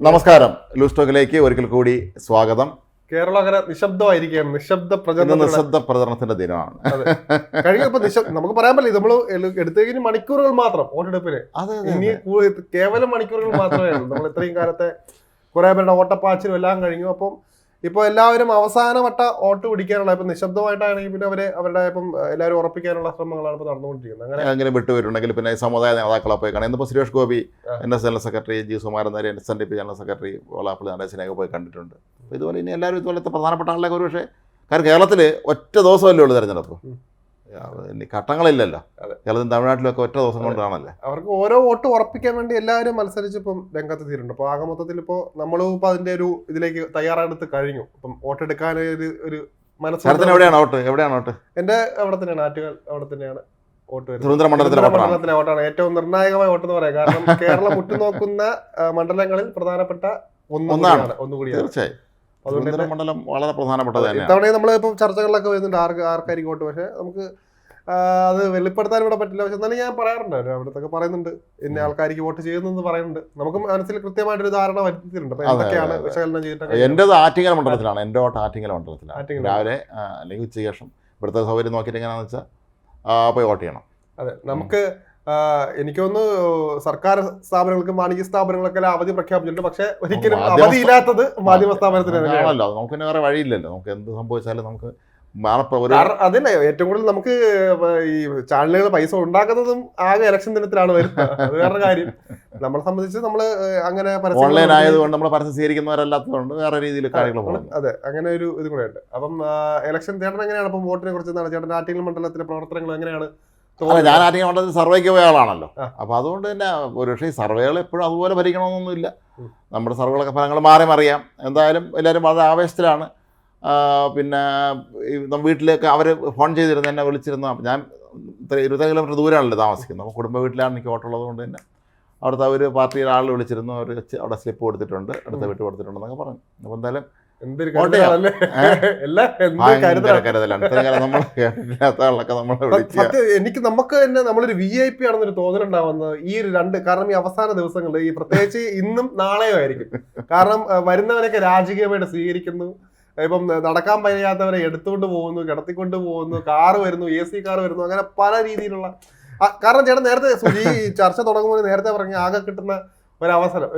നമസ്കാരം. ലൂസ് ടോക്കിലേക്ക് ഒരിക്കൽ കൂടി സ്വാഗതം. കേരളം അങ്ങനെ നിശബ്ദമായിരിക്കുകയാണ്. നിശബ്ദ പ്രചരണത്തിന്റെ ദിനമാണ്. കഴിഞ്ഞ നമുക്ക് പറയാൻ പറ്റില്ല, നമ്മൾ എടുത്തേക്കിന് മണിക്കൂറുകൾ മാത്രം വോട്ടെടുപ്പിന്. ഇനി കേവലം മണിക്കൂറുകൾ മാത്രമേ ഉള്ളൂ. നമ്മൾ ഇത്രയും കാലത്തെ കുറെ പേരുടെ ഓട്ടപ്പാച്ചിലും എല്ലാം കഴിഞ്ഞു. അപ്പം ഇപ്പോൾ എല്ലാവരും അവസാനവട്ട വോട്ട് പിടിക്കാനുള്ള ഇപ്പം നിശബ്ദമായിട്ടാണെങ്കിൽ പിന്നെ അവരുടെ ഇപ്പം എല്ലാവരും ഉറപ്പിക്കാനുള്ള ശ്രമങ്ങളാണ് ഇപ്പോൾ നടന്നുകൊണ്ടിരിക്കുന്നത്. അങ്ങനെ വിട്ടുവരുണ്ടെങ്കിൽ പിന്നെ സമുദായ നേതാക്കളെ പോയി കാണാം. ഇന്നിപ്പോൾ Suresh Gopi NS general secretary, G Sukumaran Nair SNDP general secretary, Vellappally നടേശനെയൊക്കെ പോയി കണ്ടിട്ടുണ്ട്. അപ്പോൾ ഇതുപോലെ ഇനി എല്ലാവരും ഇതുപോലത്തെ പ്രധാനപ്പെട്ട ആളിലേക്ക് ഒരു പക്ഷേ, കാരണം കേരളത്തിൽ ഒറ്റ ദിവസമല്ലേ ഉള്ളൂ തെരഞ്ഞെടുപ്പ്, ഇനി ഘട്ടങ്ങളില്ലല്ലോ. കേരളത്തിൽ തമിഴ്നാട്ടിലൊക്കെ ഒറ്റ ദിവസം കൊണ്ടാണല്ലേ. അവർക്ക് ഓരോ വോട്ട് ഉറപ്പിക്കാൻ വേണ്ടി എല്ലാവരും മത്സരിച്ചിപ്പം രംഗത്തെത്തിയിട്ടുണ്ട്. അപ്പോൾ ആകെ മൊത്തത്തിൽ ഇപ്പോൾ നമ്മളും ഇപ്പോൾ അതിന്റെ ഒരു ഇതിലേക്ക് തയ്യാറെടുത്ത് കഴിഞ്ഞു. ഇപ്പം വോട്ടെടുക്കാൻ ഒരു മനസ്സിലാക്കാൻ. എവിടെയാണ് വോട്ട്? എന്റെ അവിടെ തന്നെയാണ്, ആറ്റുകാൽ അവിടെ തന്നെയാണ് വോട്ട് വരുന്നത്. തിരുവനന്തപുരം മണ്ഡലത്തിലെ വോട്ടാണ് ഏറ്റവും നിർണായകമായ വോട്ട് എന്ന് പറയാം. കാരണം കേരളം ഉറ്റുനോക്കുന്ന മണ്ഡലങ്ങളിൽ പ്രധാനപ്പെട്ട ഒന്നുകൂടിയാണ്. തീർച്ചയായും അതുകൊണ്ട് മണ്ഡലം വളരെ പ്രധാനപ്പെട്ടത് തന്നെയാണ്. ഇത്തവണ നമ്മൾ ഇപ്പോൾ ചർച്ചകളിലൊക്കെ വരുന്നുണ്ട് ആർക്കായിരിക്കും വോട്ട്. പക്ഷേ നമുക്ക് അത് വെളിപ്പെടുത്താൻ ഇവിടെ പറ്റില്ല. പക്ഷെ എന്നാലും ഞാൻ പറയാറുണ്ട്, അവിടത്തൊക്കെ പറയുന്നുണ്ട് ഇന്ന ആൾക്കാർക്ക് വോട്ട് ചെയ്യുന്നെന്ന് പറയുന്നുണ്ട്. നമുക്ക് മനസ്സിൽ കൃത്യമായിട്ടൊരു ധാരണ വരുത്തിയിട്ടുണ്ട്. അപ്പൊ എന്തൊക്കെയാണ് വിശകലനം ചെയ്തിട്ട്. എന്റേത് ആറ്റിങ്ങൽ മണ്ഡലത്തിലാണ്. എൻ്റെ വോട്ട് ആറ്റിങ്ങൽ മണ്ഡലത്തിലാണ്. രാവിലെ അല്ലെങ്കിൽ ഉച്ചയ്ക്ക് ശേഷം ഇവിടുത്തെ സൗകര്യം നോക്കിയിട്ട് എങ്ങനെയാണെന്ന് വെച്ചാൽ പോയി വോട്ട് ചെയ്യണം. അതെ, നമുക്ക് എനിക്കൊന്ന് സർക്കാർ സ്ഥാപനങ്ങൾക്കും വാണിജ്യ സ്ഥാപനങ്ങൾക്കെല്ലാം അവധി പ്രഖ്യാപിച്ചിട്ടുണ്ട്. പക്ഷെ ഒരിക്കലും അവധിയില്ലാത്തത് മാധ്യമ സ്ഥാപനത്തിനാണല്ലോ. നമുക്ക് വേറെ വഴിയില്ലല്ലോ. നമുക്ക് എന്ത് സംഭവിച്ചാലും നമുക്ക് അതന്നെ ഏറ്റവും കൂടുതൽ നമുക്ക് ഈ ചാനലുകൾ പൈസ ഉണ്ടാക്കുന്നതും ആകെ ഇലക്ഷൻ ദിനത്തിലാണ് വരുന്നത്. അത് വേറെ കാര്യം. നമ്മളെ സംബന്ധിച്ച് നമ്മള് അങ്ങനെ ഓൺലൈൻ ആയതുകൊണ്ട് നമ്മൾ പരസ്യം സ്വീകരിക്കുന്നവരല്ലാത്തതുകൊണ്ട് വേറെ രീതിയിൽ കാര്യങ്ങൾ പോകും. അതെ, അങ്ങനെ ഒരു ഇത് കൂടെ ഉണ്ട്. അപ്പം ഇലക്ഷൻ ചേട്ടൻ എങ്ങനെയാണ് അപ്പം വോട്ടിനെ കുറിച്ച് എന്താണ് ചേട്ടൻ ആറ്റിങ്ങൽ മണ്ഡലത്തിലെ പ്രവർത്തനങ്ങൾ എങ്ങനെയാണ്? ഞാൻ ആറ്റിങ്ങൽ മണ്ഡലത്തിൽ സർവേക്ക് പോയ ആളാണല്ലോ. അപ്പോൾ അതുകൊണ്ട് തന്നെ ഒരു പക്ഷേ ഈ സർവേകൾ എപ്പോഴും അതുപോലെ ഭരിക്കണമെന്നൊന്നുമില്ല. നമ്മുടെ സർവേകളൊക്കെ ഫലങ്ങൾ മാറി മറിയാം. എന്തായാലും എല്ലാവരും വളരെ ആവേശത്തിലാണ്. പിന്നെ വീട്ടിലേക്ക് അവർ ഫോൺ ചെയ്തിരുന്നു, എന്നെ വിളിച്ചിരുന്നു. ഞാൻ 20 കിലോമീറ്റർ ദൂരമാണല്ലോ താമസിക്കുന്നത്. അപ്പോൾ കുടുംബ വീട്ടിലാണ് എനിക്ക് വോട്ടുള്ളത് കൊണ്ട് തന്നെ അവിടുത്തെ ഒരു പാർട്ടിയുടെ ആൾ വിളിച്ചിരുന്നു. അവർ അവിടെ സ്ലിപ്പ് കൊടുത്തിട്ടുണ്ട്, അടുത്ത വീട്ടിൽ കൊടുത്തിട്ടുണ്ടെന്നൊക്കെ പറഞ്ഞു. അപ്പോൾ എന്തായാലും നമുക്ക് തന്നെ നമ്മളൊരു VIP ആണെന്നൊരു തോന്നലുണ്ടാവുന്നത് ഈ കാരണം ഈ അവസാന ദിവസങ്ങളിൽ ഈ പ്രത്യേകിച്ച് ഇന്നും നാളെയോ ആയിരിക്കും. കാരണം വരുന്നവരൊക്കെ രാജകീയമായിട്ട് സ്വീകരിക്കുന്നു. ഇപ്പം നടക്കാൻ കഴിയാത്തവരെ എടുത്തുകൊണ്ട് പോകുന്നു, കിടത്തിക്കൊണ്ട് പോകുന്നു, കാറ് വരുന്നു, AC കാർ വരുന്നു, അങ്ങനെ പല രീതിയിലുള്ള. കാരണം ചേട്ടൻ നേരത്തെ ഈ ചർച്ച തുടങ്ങുമ്പോൾ നേരത്തെ പറഞ്ഞ ആകെ കിട്ടുന്ന ഒരവസരം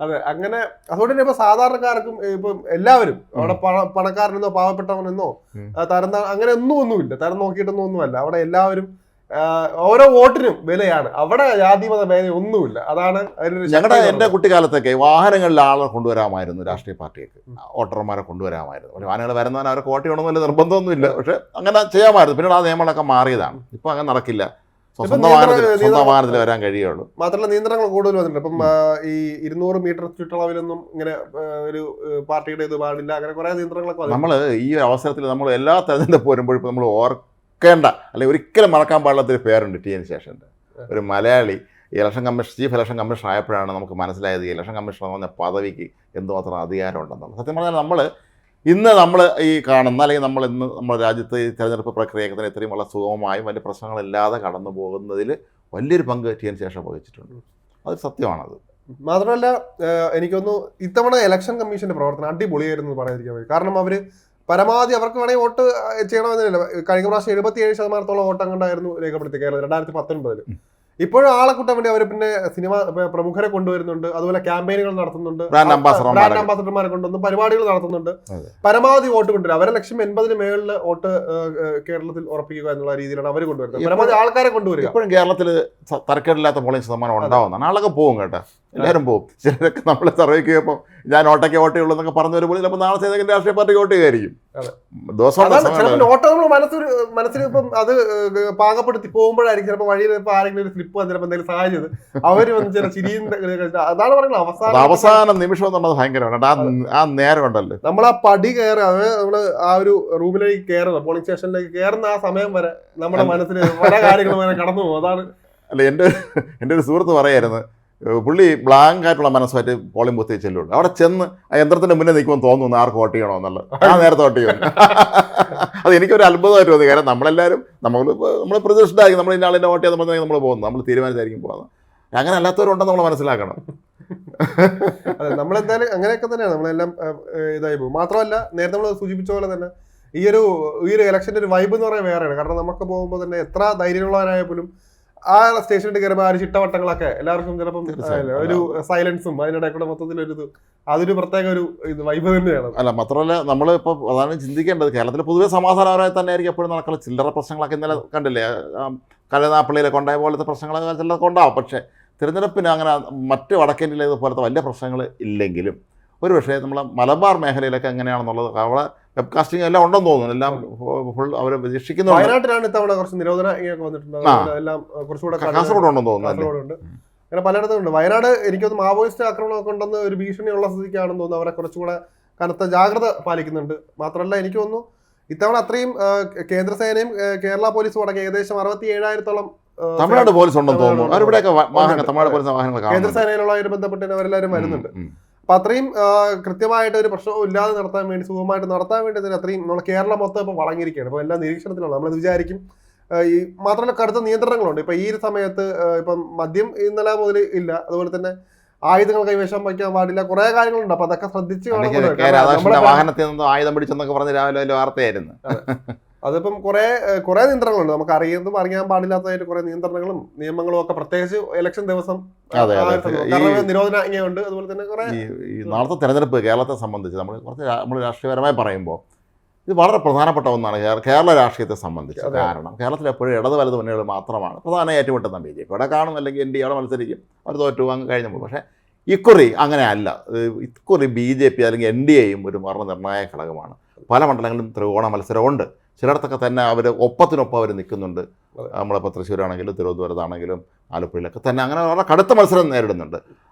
അതെ. അങ്ങനെ അതുകൊണ്ട് തന്നെ ഇപ്പൊ സാധാരണക്കാർക്കും ഇപ്പം എല്ലാവരും അവിടെ പണക്കാരനെന്നോ പാവപ്പെട്ടവനെന്നോ തരം അങ്ങനെ ഒന്നുമില്ല. തരം നോക്കിയിട്ടൊന്നുമല്ല. അവിടെ എല്ലാവരും ഓരോ വോട്ടിനും വിലയാണ്. അവിടെ ജാതിമത ഭേദം ഒന്നുമില്ല. അതാണ് എൻ്റെ കുട്ടിക്കാലത്തൊക്കെ വാഹനങ്ങളിൽ ആളെ കൊണ്ടുവരാമായിരുന്നു. രാഷ്ട്രീയ പാർട്ടിയൊക്കെ വോട്ടർമാരെ കൊണ്ടുവരാമായിരുന്നു. പക്ഷേ വാഹനങ്ങൾ വരുന്നവൻ അവരെ വോട്ട് ചെയ്യണമെന്നില്ല നിർബന്ധമൊന്നുമില്ല. പക്ഷെ അങ്ങനെ ചെയ്യാമായിരുന്നു. പിന്നീട് ആ നിയമങ്ങളൊക്കെ മാറിയതാണ്. ഇപ്പൊ അങ്ങനെ നടക്കില്ല. സ്വന്തം വാഹനത്തിൽ വരാൻ കഴിയുള്ളൂ. മാത്രമല്ല നിയന്ത്രണങ്ങൾ കൂടുതൽ വന്നിട്ടുണ്ട്. ഇപ്പം ഈ 200 മീറ്റർ ചുറ്റളവിലൊന്നും ഇങ്ങനെ ഒരു പാർട്ടിയുടെ ഇത് പാടില്ല. അങ്ങനെ കുറെ നിയന്ത്രണങ്ങളൊക്കെ നമ്മൾ ഈ അവസരത്തിൽ നമ്മൾ എല്ലാ തെരഞ്ഞെടുപ്പ് വരുമ്പോഴും നമ്മൾ ഓർക്കേണ്ട അല്ലെങ്കിൽ ഒരിക്കലും മറക്കാൻ പാടില്ലാത്തൊരു പേരുണ്ട് TN ശേഷൻ്റെ. ഒരു Malayali election commission chief election commissioner ആയപ്പോഴാണ് നമുക്ക് മനസ്സിലായത് ഈ ഇലക്ഷൻ കമ്മീഷണർ എന്ന പദവിക്ക് എന്തുമാത്രം അധികാരം ഉണ്ടെന്നുള്ളത്. സത്യം പറഞ്ഞാൽ നമ്മൾ ഈ കാണുന്ന അല്ലെങ്കിൽ നമ്മുടെ രാജ്യത്ത് ഈ തെരഞ്ഞെടുപ്പ് പ്രക്രിയയൊക്കെ തന്നെ ഇത്രയും വളരെ സുഗമമായും വലിയ പ്രശ്നങ്ങളില്ലാതെ കടന്നു പോകുന്നതിൽ വലിയൊരു പങ്ക് TN ശേഷം വഹിച്ചിട്ടുണ്ട്. അത് സത്യമാണത്. മാത്രമല്ല എനിക്കൊന്നു ഇത്തവണ ഇലക്ഷൻ കമ്മീഷന്റെ പ്രവർത്തനം അടിപൊളിയായിരുന്നു പറയാതിരിക്കാൻ പറ്റും. കാരണം അവര് പരമാവധി അവർക്ക് വേണമെങ്കിൽ വോട്ട് ചെയ്യണമെന്നില്ല. കഴിഞ്ഞ പ്രാവശ്യം 77% വോട്ട് അങ്ങോട്ടായിരുന്നു രേഖപ്പെടുത്തി കേരളത്തിൽ 2019. ഇപ്പോഴും ആളെ കൂട്ടാൻ വേണ്ടി അവർ പിന്നെ സിനിമ പ്രമുഖരെ കൊണ്ടുവരുന്നുണ്ട്. അതുപോലെ ക്യാമ്പയിനുകൾ നടത്തുന്നുണ്ട്. ബ്രാൻഡ് അംബാസഡർമാരെ കൊണ്ടുവന്ന് പരിപാടികൾ നടത്തുന്നുണ്ട്. പരമാവധി വോട്ട് കൊണ്ടുവരും. അവരെ ലക്ഷ്യം 80-ന് മേളിൽ വോട്ട് കേരളത്തിൽ ഉറപ്പിക്കുക എന്നുള്ള രീതിയിലാണ് അവർ കൊണ്ടുവരുന്നത്. പരമാവധി ആൾക്കാരെ കൊണ്ടുവരിക. ഇപ്പോഴും കേരളത്തിൽ തരക്കേടില്ലാത്ത പോളിംഗ് ശതമാനം ഉണ്ടാവുന്നതാണ്. ആളൊക്കെ പോകും കേട്ടോ, എല്ലാവരും പോകും. ചിലരൊക്കെ നമ്മൾ സർവേക്ക് ചെയ്യുമ്പോൾ ഞാൻ ഒട്ടയ്ക്ക് വോട്ട് ചെയ്യുള്ളൂ എന്നൊക്കെ പറഞ്ഞവർ പോലും ചിലപ്പോൾ നാളെ ഏതെങ്കിലും രാഷ്ട്രീയ പാർട്ടിക്ക് വോട്ട് ചെയ്യുമായിരിക്കും. മനസ്സിൽ ഇപ്പം അത് പാകപ്പെടുത്തി പോകുമ്പോഴായിരിക്കും ചിലപ്പോൾ വഴിയിൽ ഇപ്പൊ ആരെങ്കിലും ഒരു സ്ലിപ്പ് വന്ന് ചിലപ്പോൾ എന്തെങ്കിലും സാഹചര്യം അവര് വന്ന് ചില ചിരിയും. അതാണ് പറയുന്നത് അവസാന നിമിഷം എന്നുള്ളത് ഭയങ്കരമാണ്. ആ നേരം ഉണ്ടല്ലോ നമ്മൾ ആ പടി കയറുക, നമ്മള് ആ ഒരു റൂമിലേക്ക് കയറുക, പോളിംഗ് സ്റ്റേഷനിലേക്ക് കയറുന്ന ആ സമയം വരെ നമ്മുടെ മനസ്സിൽ പല കാര്യങ്ങളും വരെ കടന്നു പോകും. അതാണ്. അല്ല, എൻ്റെ ഒരു സുഹൃത്ത് പറയായിരുന്നു, പുള്ളി ബ്ലാങ്ക് ആയിട്ടുള്ള മനസ്സുമായിട്ട് പോളിംഗ് ബൂത്തിൽ ചെല്ലുള്ളൂ. അവിടെ ചെന്ന് ആ യന്ത്രത്തിന്റെ മുന്നേ നിൽക്കുമ്പോൾ തോന്നുന്നു ആർക്ക് വോട്ട് ചെയ്യണമെന്നുള്ളത്. ആ നേരത്തെ വോട്ട് ചെയ്യുന്നു. അത് എനിക്കൊരു അത്ഭുതമായിട്ട് തോന്നി. കാരണം നമ്മളെല്ലാവരും നമ്മൾ പ്രതീക്ഷിതായിരിക്കും നമ്മൾ ഇന്ന ആളിൻ്റെ വോട്ട് ചെയ്യാൻ നമ്മൾ പോകുന്നു, നമ്മൾ തീരുമാനിച്ചായിരിക്കും പോകുന്നത്. അങ്ങനെ അല്ലാത്തവരുണ്ടെന്ന് നമ്മൾ മനസ്സിലാക്കണം. അതെ, നമ്മളെന്തായാലും അങ്ങനെയൊക്കെ തന്നെയാണ് നമ്മളെല്ലാം ഇതായി പോകും. മാത്രമല്ല നേരത്തെ നമ്മൾ സൂചിപ്പിച്ച പോലെ തന്നെ ഈ ഒരു ഇലക്ഷൻ്റെ ഒരു വൈബ് എന്ന് പറയുന്നത് വേറെയാണ്. കാരണം നമുക്ക് പോകുമ്പോൾ തന്നെ എത്ര ധൈര്യമുള്ളവരായ പോലും ആ സ്റ്റേഷനിൽ കയറുമ്പോൾ ആ ഒരു ചിട്ടവട്ടങ്ങളൊക്കെ എല്ലാവർക്കും ചിലപ്പം ഒരു സൈലൻസും അതിനിടെ കൂടെ മൊത്തത്തിലൊരു അതൊരു പ്രത്യേക ഒരു വൈബ് തന്നെയാണ്. അല്ല മാത്രമല്ല നമ്മളിപ്പോൾ അതാണ് ചിന്തിക്കേണ്ടത്. കേരളത്തിൽ പൊതുവെ സമാധാനപരമായി തന്നെ ആയിരിക്കും എപ്പോഴും നടക്കുന്ന ചില്ലറ പ്രശ്നങ്ങളൊക്കെ ഇന്നലെ കണ്ടില്ലേ, കരുനാപ്പള്ളിയിലൊക്കെ ഉണ്ടായ പോലത്തെ പ്രശ്നങ്ങൾ ചിലർക്ക് ഉണ്ടാവും. പക്ഷേ തിരഞ്ഞെടുപ്പിന് അങ്ങനെ മറ്റ് വടക്കേന്ത്യയിലെ പോലത്തെ വലിയ പ്രശ്നങ്ങൾ ഇല്ലെങ്കിലും ഒരു പക്ഷേ നമ്മളെ മലബാർ മേഖലയിലൊക്കെ എങ്ങനെയാണെന്നുള്ളത് അവിടെ വെബ്കാസ്റ്റിംഗ് എല്ലാം ഉണ്ടെന്ന് തോന്നുന്നു. എല്ലാം ഫുൾ അവർ പ്രതീക്ഷിക്കുന്നു. വയനാട്ടിലാണ് ഇത്തവണ കുറച്ച് നിരോധന വന്നിട്ടുണ്ട്. എല്ലാം കുറച്ചുകൂടെ കാസർഗോഡ് ഉണ്ടെന്ന് തോന്നുന്നു. അങ്ങനെ പലയിടത്തും ഉണ്ട്. വയനാട് എനിക്കൊന്ന് മാവോയിസ്റ്റ് ആക്രമണമൊക്കെ ഉണ്ടെന്ന് ഒരു ഭീഷണിയുള്ള സ്ഥിതിക്കാണെന്ന് തോന്നുന്നു അവരെ കുറച്ചുകൂടെ കനത്ത ജാഗ്രത പാലിക്കുന്നുണ്ട്. മാത്രമല്ല എനിക്ക് തോന്നുന്നു ഇത്തവണ അത്രയും കേന്ദ്രസേനയും കേരള പോലീസും അടക്കം ഏകദേശം 67,000-ഓളം തമിഴ്നാട് പോലീസ് ഉണ്ടെന്ന് തോന്നുന്നു. അവരുടെയൊക്കെ തമിഴ്നാട് പോലീസ് വാഹനങ്ങൾ കേന്ദ്രസേനയിലുള്ളവർ ബന്ധപ്പെട്ട് അവരെല്ലാവരും വരുന്നുണ്ട്. അപ്പൊ അത്രയും കൃത്യമായിട്ട് ഒരു പ്രശ്നവും ഇല്ലാതെ നടത്താൻ വേണ്ടി, സുഖമായിട്ട് നടത്താൻ വേണ്ടി തന്നെ അത്രയും നമ്മൾ കേരളം മൊത്തം ഇപ്പൊ വളഞ്ഞിരിക്കുകയാണ്. ഇപ്പൊ എല്ലാം നിരീക്ഷണത്തിലാണ്. നമ്മളത് വിചാരിക്കും. ഈ മാത്രമല്ല കടുത്ത നിയന്ത്രണങ്ങളുണ്ട്. ഇപ്പൊ ഈ ഒരു സമയത്ത് ഇപ്പം മദ്യം ഇന്നലെ മുതൽ ഇല്ല, അതുപോലെ തന്നെ ആയുധങ്ങൾ കൈവശം വയ്ക്കാൻ പാടില്ല, കുറെ കാര്യങ്ങളുണ്ട്. അപ്പൊ അതൊക്കെ ശ്രദ്ധിച്ച് വാഹനത്തിൽ നിന്ന് ആയുധം പിടിച്ചെന്നൊക്കെ പറഞ്ഞ് രാവിലെ വാർത്തയായിരുന്നു. അതിപ്പം കുറെ നിയന്ത്രണങ്ങളുണ്ട്. നമുക്ക് അറിയുന്നതും അറിയാൻ പാടില്ലാത്തതായിട്ട് കുറെ നിയന്ത്രണങ്ങളും നിയമങ്ങളും ഒക്കെ, പ്രത്യേകിച്ച് ഇലക്ഷൻ ദിവസം നിരോധനാജ്ഞയുണ്ട്. അതുപോലെ തന്നെ കുറെ ഈ നാളത്തെ തെരഞ്ഞെടുപ്പ് കേരളത്തെ സംബന്ധിച്ച് നമ്മൾ രാഷ്ട്രീയപരമായി പറയുമ്പോൾ ഇത് വളരെ പ്രധാനപ്പെട്ട ഒന്നാണ് കേരള രാഷ്ട്രീയത്തെ സംബന്ധിച്ച്. കാരണം കേരളത്തിൽ എപ്പോഴും ഇടത് വലത് മുന്നണികൾ മാത്രമാണ് പ്രധാന ഏറ്റുമുട്ടുന്ന BJP. ഇവിടെ കാണും, അല്ലെങ്കിൽ NDA അവിടെ മത്സരിക്കും, അവർ തോറ്റു അങ്ങ് കഴിഞ്ഞപ്പോൾ. പക്ഷേ ഇക്കുറി അങ്ങനെ അല്ല. ഇക്കുറി BJP അല്ലെങ്കിൽ NDAയും ഒരു നിർണായക ഘടകമാണ്. പല മണ്ഡലങ്ങളിലും ത്രികോണ മത്സരമുണ്ട്. ചിലയിടത്തൊക്കെ തന്നെ അവർ ഒപ്പത്തിനൊപ്പം അവർ നിൽക്കുന്നുണ്ട്. നമ്മളിപ്പോൾ തൃശ്ശൂരാണെങ്കിലും തിരുവനന്തപുരത്താണെങ്കിലും ആലപ്പുഴയിലൊക്കെ തന്നെ അങ്ങനെ വളരെ കടുത്ത മത്സരം നേരിടുന്നുണ്ട്.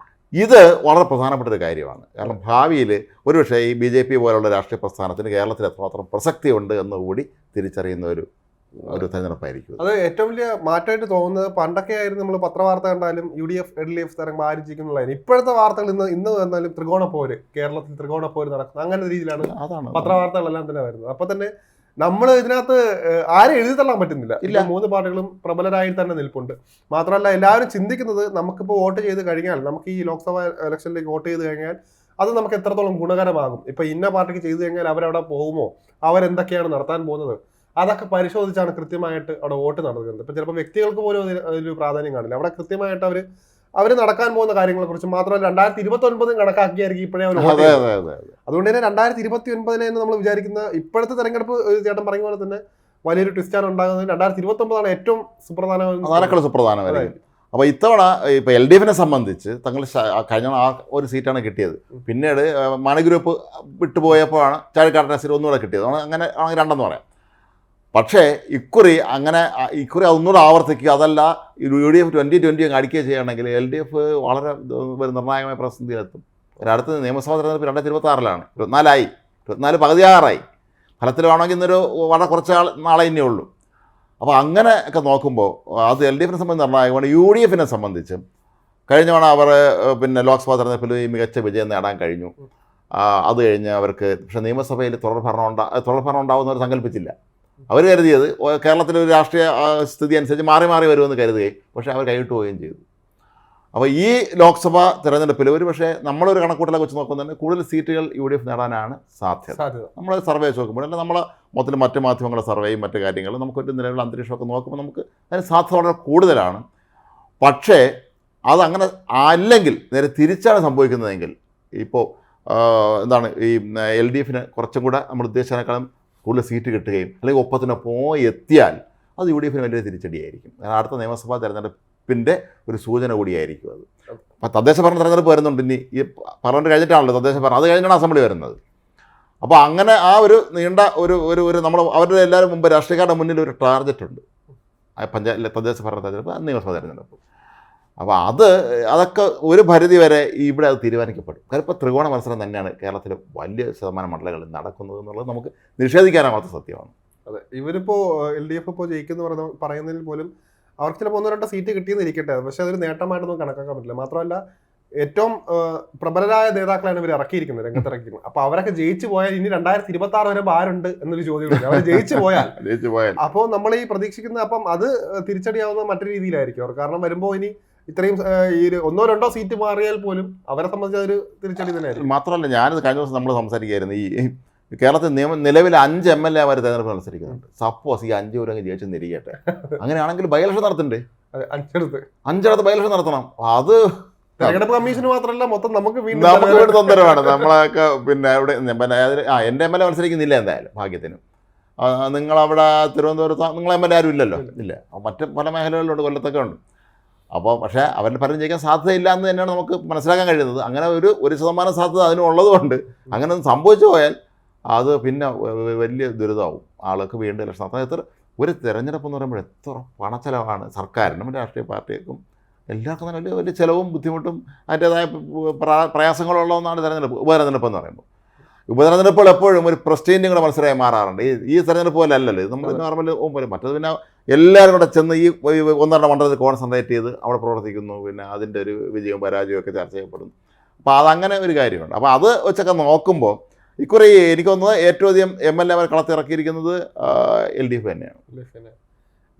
ഇത് വളരെ പ്രധാനപ്പെട്ട ഒരു കാര്യമാണ്. കാരണം ഭാവിയിൽ ഒരുപക്ഷേ ഈ BJP പോലുള്ള രാഷ്ട്രീയ പ്രസ്ഥാനത്തിന് കേരളത്തിൽ എത്രമാത്രം പ്രസക്തിയുണ്ട് എന്നുകൂടി തിരിച്ചറിയുന്ന ഒരു തെരഞ്ഞെടുപ്പായിരിക്കും. അത് ഏറ്റവും വലിയ മാറ്റമായിട്ട് തോന്നുന്നത് പണ്ടൊക്കെ ആയിരുന്നു നമ്മൾ പത്രവാർത്ത കണ്ടാലും UDF LDF തരം ആരിച്ചിരിക്കുന്നതായിരുന്നു. ഇപ്പോഴത്തെ വാർത്തകൾ ഇന്ന് വന്നാലും ത്രികോണ പോര്, കേരളത്തിൽ ത്രികോണ പോര് നടക്കുന്നത് അങ്ങനെ രീതിയിലാണ് പത്രവാർത്തകളെല്ലാം തന്നെ വരുന്നത്. അപ്പൊ തന്നെ നമ്മൾ ഇതിനകത്ത് ആരും എഴുതി തള്ളാൻ പറ്റുന്നില്ല. ഇല്ല, 3 പാർട്ടികളും പ്രബലരായി തന്നെ നിൽപ്പുണ്ട്. മാത്രമല്ല എല്ലാവരും ചിന്തിക്കുന്നത് നമുക്കിപ്പോൾ വോട്ട് ചെയ്ത് കഴിഞ്ഞാൽ, നമുക്ക് ഈ ലോക്സഭാ ഇലക്ഷനിലേക്ക് വോട്ട് ചെയ്ത് കഴിഞ്ഞാൽ അത് നമുക്ക് എത്രത്തോളം ഗുണകരമാകും, ഇപ്പൊ ഇന്ന പാർട്ടിക്ക് ചെയ്തു കഴിഞ്ഞാൽ അവരവിടെ പോകുമോ, അവരെന്തൊക്കെയാണ് നടത്താൻ പോകുന്നത്, അതൊക്കെ പരിശോധിച്ചാണ് കൃത്യമായിട്ട് അവിടെ വോട്ട് നടക്കുന്നത്. ഇപ്പൊ ചിലപ്പോൾ വ്യക്തികൾക്ക് പോലും അതിലൊരു പ്രാധാന്യം കാണില്ല. അവിടെ കൃത്യമായിട്ട് അവർ നടക്കാൻ പോകുന്ന കാര്യങ്ങളെ കുറിച്ച് മാത്രമല്ല 2029 കണക്കാക്കിയായിരിക്കും ഇപ്പോഴേ അവർ വോട്ട് ചെയ്യുന്നത്. അതുകൊണ്ട് തന്നെ 2029 നമ്മൾ വിചാരിക്കുന്ന ഇപ്പോഴത്തെ തെരഞ്ഞെടുപ്പ് ചേട്ടൻ പറഞ്ഞ പോലെ തന്നെ വലിയൊരു ട്വിസ്റ്റാണ് ഉണ്ടാകുന്നത്. 2029 ഏറ്റവും സുപ്രധാനമായിരിക്കും. അപ്പോൾ ഇത്തവണ ഇപ്പോൾ LDFനെ സംബന്ധിച്ച് തങ്ങൾ കഴിഞ്ഞ ആ ഒരു സീറ്റാണ് കിട്ടിയത്. പിന്നീട് മണി ഗ്രൂപ്പ് വിട്ടുപോയപ്പോഴാണ് ചാഴിക്കാടൻ നസീർ ഒന്നുകൂടെ കിട്ടിയത്. അങ്ങനെ ആണെങ്കിൽ 2 പറയാം. പക്ഷേ ഇക്കുറി അതൊന്നുകൂടെ ആവർത്തിക്കുക, അതല്ല UDF 2020 അങ്ങ് അടിക്കുക ചെയ്യുകയാണെങ്കിൽ LDF വളരെ നിർണായകമായ പ്രതിസന്ധിയിലെത്തും. അടുത്ത നിയമസഭാ തെരഞ്ഞെടുപ്പ് 2026-ലാണ്, 24 പകുതിയാറായി. ഫലത്തിലാണെങ്കിൽ ഇന്നൊരു വളരെ കുറച്ച് നാളെ ഇനിയേ ഉള്ളൂ. അപ്പോൾ അങ്ങനെ ഒക്കെ നോക്കുമ്പോൾ അത് LDFനെ സംബന്ധിച്ച് നിർണായകമാണ്. UDFനെ സംബന്ധിച്ചും കഴിഞ്ഞ തവണ അവർ ലോക്സഭാ തെരഞ്ഞെടുപ്പിൽ മികച്ച വിജയം നേടാൻ കഴിഞ്ഞു. അത് കഴിഞ്ഞ് അവർക്ക് പക്ഷേ നിയമസഭയിൽ തുടർഭരണം ഉണ്ടാവുന്നവർ സങ്കല്പിച്ചില്ല. അവർ കരുതിയത് കേരളത്തിലെ ഒരു രാഷ്ട്രീയ സ്ഥിതി അനുസരിച്ച് മാറി വരുമെന്ന് കരുതുകയും പക്ഷേ അവർ കൈവിട്ട് പോവുകയും ചെയ്തു. അപ്പോൾ ഈ ലോക്സഭാ തെരഞ്ഞെടുപ്പിൽ ഒരു പക്ഷേ നമ്മളൊരു കണക്കൂട്ടലൊക്കെ വെച്ച് നോക്കുന്നുണ്ട് കൂടുതൽ സീറ്റുകൾ UDF നേടാനാണ് സാധ്യത. നമ്മൾ സർവേ വെച്ച് നോക്കുമ്പോൾ അല്ല നമ്മളെ മൊത്തത്തിൽ മറ്റ് മാധ്യമങ്ങളുടെ സർവേയും മറ്റ് കാര്യങ്ങളും നമുക്കൊരു നിലവിലുള്ള അന്തരീക്ഷമൊക്കെ നോക്കുമ്പോൾ നമുക്ക് അതിന് സാധ്യത വളരെ കൂടുതലാണ്. പക്ഷേ അതങ്ങനെ അല്ലെങ്കിൽ നേരെ തിരിച്ചാണ് സംഭവിക്കുന്നതെങ്കിൽ ഇപ്പോൾ എന്താണ് ഈ LDFന് കുറച്ചും കൂടെ നമ്മൾ ഉദ്ദേശിച്ചതിനേക്കാളും കൂടുതൽ സീറ്റ് കിട്ടുകയും അല്ലെങ്കിൽ ഒപ്പത്തിനൊപ്പം എത്തിയാൽ അത് UDFന് വലിയ തിരിച്ചടിയായിരിക്കും. അടുത്ത നിയമസഭാ തെരഞ്ഞെടുപ്പിൻ്റെ ഒരു സൂചന കൂടിയായിരിക്കും അത്. അപ്പോൾ തദ്ദേശ ഭരണ തെരഞ്ഞെടുപ്പ് വരുന്നുണ്ട്. ഇനി ഈ പാർലമെൻറ്റ് കഴിഞ്ഞിട്ടാണല്ലോ തദ്ദേശ ഭരണം, അത് കഴിഞ്ഞാണ് അസംബ്ലി വരുന്നത്. അപ്പോൾ അങ്ങനെ ആ ഒരു നീണ്ട ഒരു നമ്മൾ അവരുടെ എല്ലാവരും മുമ്പ് രാഷ്ട്രീയക്കാരുടെ മുന്നിൽ ഒരു ടാർഗറ്റ് ഉണ്ട്. തദ്ദേശ ഭരണ തെരഞ്ഞെടുപ്പ്, നിയമസഭാ തെരഞ്ഞെടുപ്പ്. അപ്പോൾ അതൊക്കെ ഒരു പരിധി വരെ ഇവിടെ അത് തീരുമാനിക്കപ്പെടും. കാരണം ഇപ്പോൾ ത്രികോണ മത്സരം തന്നെയാണ് കേരളത്തിൽ വലിയ ശതമാനം മണ്ഡലങ്ങളിൽ നടക്കുന്നത് എന്നുള്ളത് നമുക്ക് നിഷേധിക്കാനാവാത്ത സത്യമാണ്. അതെ, ഇവരിപ്പോൾ LDF ഇപ്പോൾ ജയിക്കുന്ന പറയുന്നതിൽ പോലും അവർക്ക് ചിലപ്പോൾ 1-2 സീറ്റ് കിട്ടിയെന്നിരിക്കട്ടെ, പക്ഷെ അതൊരു നേട്ടമായിട്ടൊന്നും കണക്കാക്കാൻ പറ്റില്ല. മാത്രമല്ല ഏറ്റവും പ്രബലരായ നേതാക്കളാണ് ഇവർ ഇറക്കിയിരിക്കുന്നത്, രംഗത്തിറക്കിയിരിക്കുന്നത്. അപ്പോൾ അവരൊക്കെ ജയിച്ചു പോയാൽ ഇനി 2026 വരെ ആരുണ്ട് എന്നൊരു ചോദ്യമുണ്ട്. അവർ ജയിച്ചു പോയാൽ അപ്പോൾ നമ്മൾ ഈ പ്രതീക്ഷിക്കുന്ന അപ്പം അത് തിരിച്ചടിയാവുന്ന മറ്റൊരു രീതിയിലായിരിക്കും അവർ. കാരണം വരുമ്പോൾ ഇനി ഇത്രയും ഈ ഒരു 1-2 സീറ്റ് മാറിയാൽ പോലും അവരെ സംബന്ധിച്ച് അതൊരു തിരിച്ചടി തന്നെയായിരിക്കും. മാത്രമല്ല ഞാനിത് കഴിഞ്ഞ ദിവസം നമ്മൾ സംസാരിക്കുകയായിരുന്നു, ഈ കേരളത്തിൽ നിലവിൽ 5 MLA തെരഞ്ഞെടുപ്പ് മത്സരിക്കുന്നുണ്ട്. സപ്പോസ് ഈ 5 പേരും ജയിച്ച് നിരിക്കട്ടെ, അങ്ങനെയാണെങ്കിൽ ബൈ ഇലക്ഷൻ നടത്തണ്ടേ? 5 ബൈ ഇലക്ഷൻ നടത്തണം. അത് തെരഞ്ഞെടുപ്പ് കമ്മീഷന് മാത്രമല്ല, മൊത്തം നമുക്ക് നമുക്ക് വേണ്ടി തൊന്തരമാണ്. നമ്മളൊക്കെ പിന്നെ ഇവിടെ എൻ്റെ MLA മത്സരിക്കുന്നില്ല എന്തായാലും ഭാഗ്യത്തിന്. നിങ്ങളവിടെ തിരുവനന്തപുരത്ത് നിങ്ങൾ MLA ആരും ഇല്ലല്ലോ, ഇല്ല. മറ്റ് പല മേഖലകളിലുണ്ട്, കൊല്ലത്തൊക്കെ ഉണ്ട്. അപ്പോൾ പക്ഷേ അവരുടെ പലരും ജയിക്കാൻ സാധ്യതയില്ല എന്ന് തന്നെയാണ് നമുക്ക് മനസ്സിലാക്കാൻ കഴിയുന്നത്. അങ്ങനെ ഒരു 1% സാധ്യത അതിനുള്ളതുകൊണ്ട് അങ്ങനെ ഒന്ന് സംഭവിച്ചു പോയാൽ അത് പിന്നെ വലിയ ദുരിതമാവും. ആൾക്ക് വീണ്ടും ഇലക്ഷൻ നടത്താൻ എത്ര ഒരു തിരഞ്ഞെടുപ്പ് എന്ന് പറയുമ്പോൾ എത്ര പണച്ചെലവാണ് സർക്കാരിനും രാഷ്ട്രീയ പാർട്ടികൾക്കും എല്ലാവർക്കും തന്നെ വലിയ ചിലവും ബുദ്ധിമുട്ടും അതിൻ്റേതായ പ്രയാസങ്ങളുള്ള ഒന്നാണ് തിരഞ്ഞെടുപ്പ്. ഉപതെരഞ്ഞെടുപ്പ് എന്ന് പറയുമ്പോൾ ഉപതെരഞ്ഞെടുപ്പുകൾ എപ്പോഴും ഒരു പ്രസ്റ്റീജിൻ്റെ കൂടെ മത്സരമായി മാറാറുണ്ട്. ഈ തെരഞ്ഞെടുപ്പ് പോലെ അല്ലല്ലോ ഇത്. നമ്മൾ നോർമൽ പോലെ മറ്റത് പിന്നെ എല്ലാവരും കൂടെ ചെന്ന് ഈ 1-2 മണ്ഡലത്തിൽ കോൺസെൻട്രേറ്റ് ചെയ്ത് അവിടെ പ്രവർത്തിക്കുന്നു. പിന്നെ അതിൻ്റെ ഒരു വിജയവും പരാജയവും ഒക്കെ ചർച്ച ചെയ്യപ്പെടുന്നു. അപ്പോൾ അതങ്ങനെ ഒരു കാര്യമുണ്ട്. അപ്പോൾ അത് വെച്ചൊക്കെ നോക്കുമ്പോൾ ഇക്കുറി എനിക്ക് തോന്നുന്നത് ഏറ്റവും അധികം MLA കളത്തിറക്കിയിരിക്കുന്നത് LDF തന്നെയാണ്.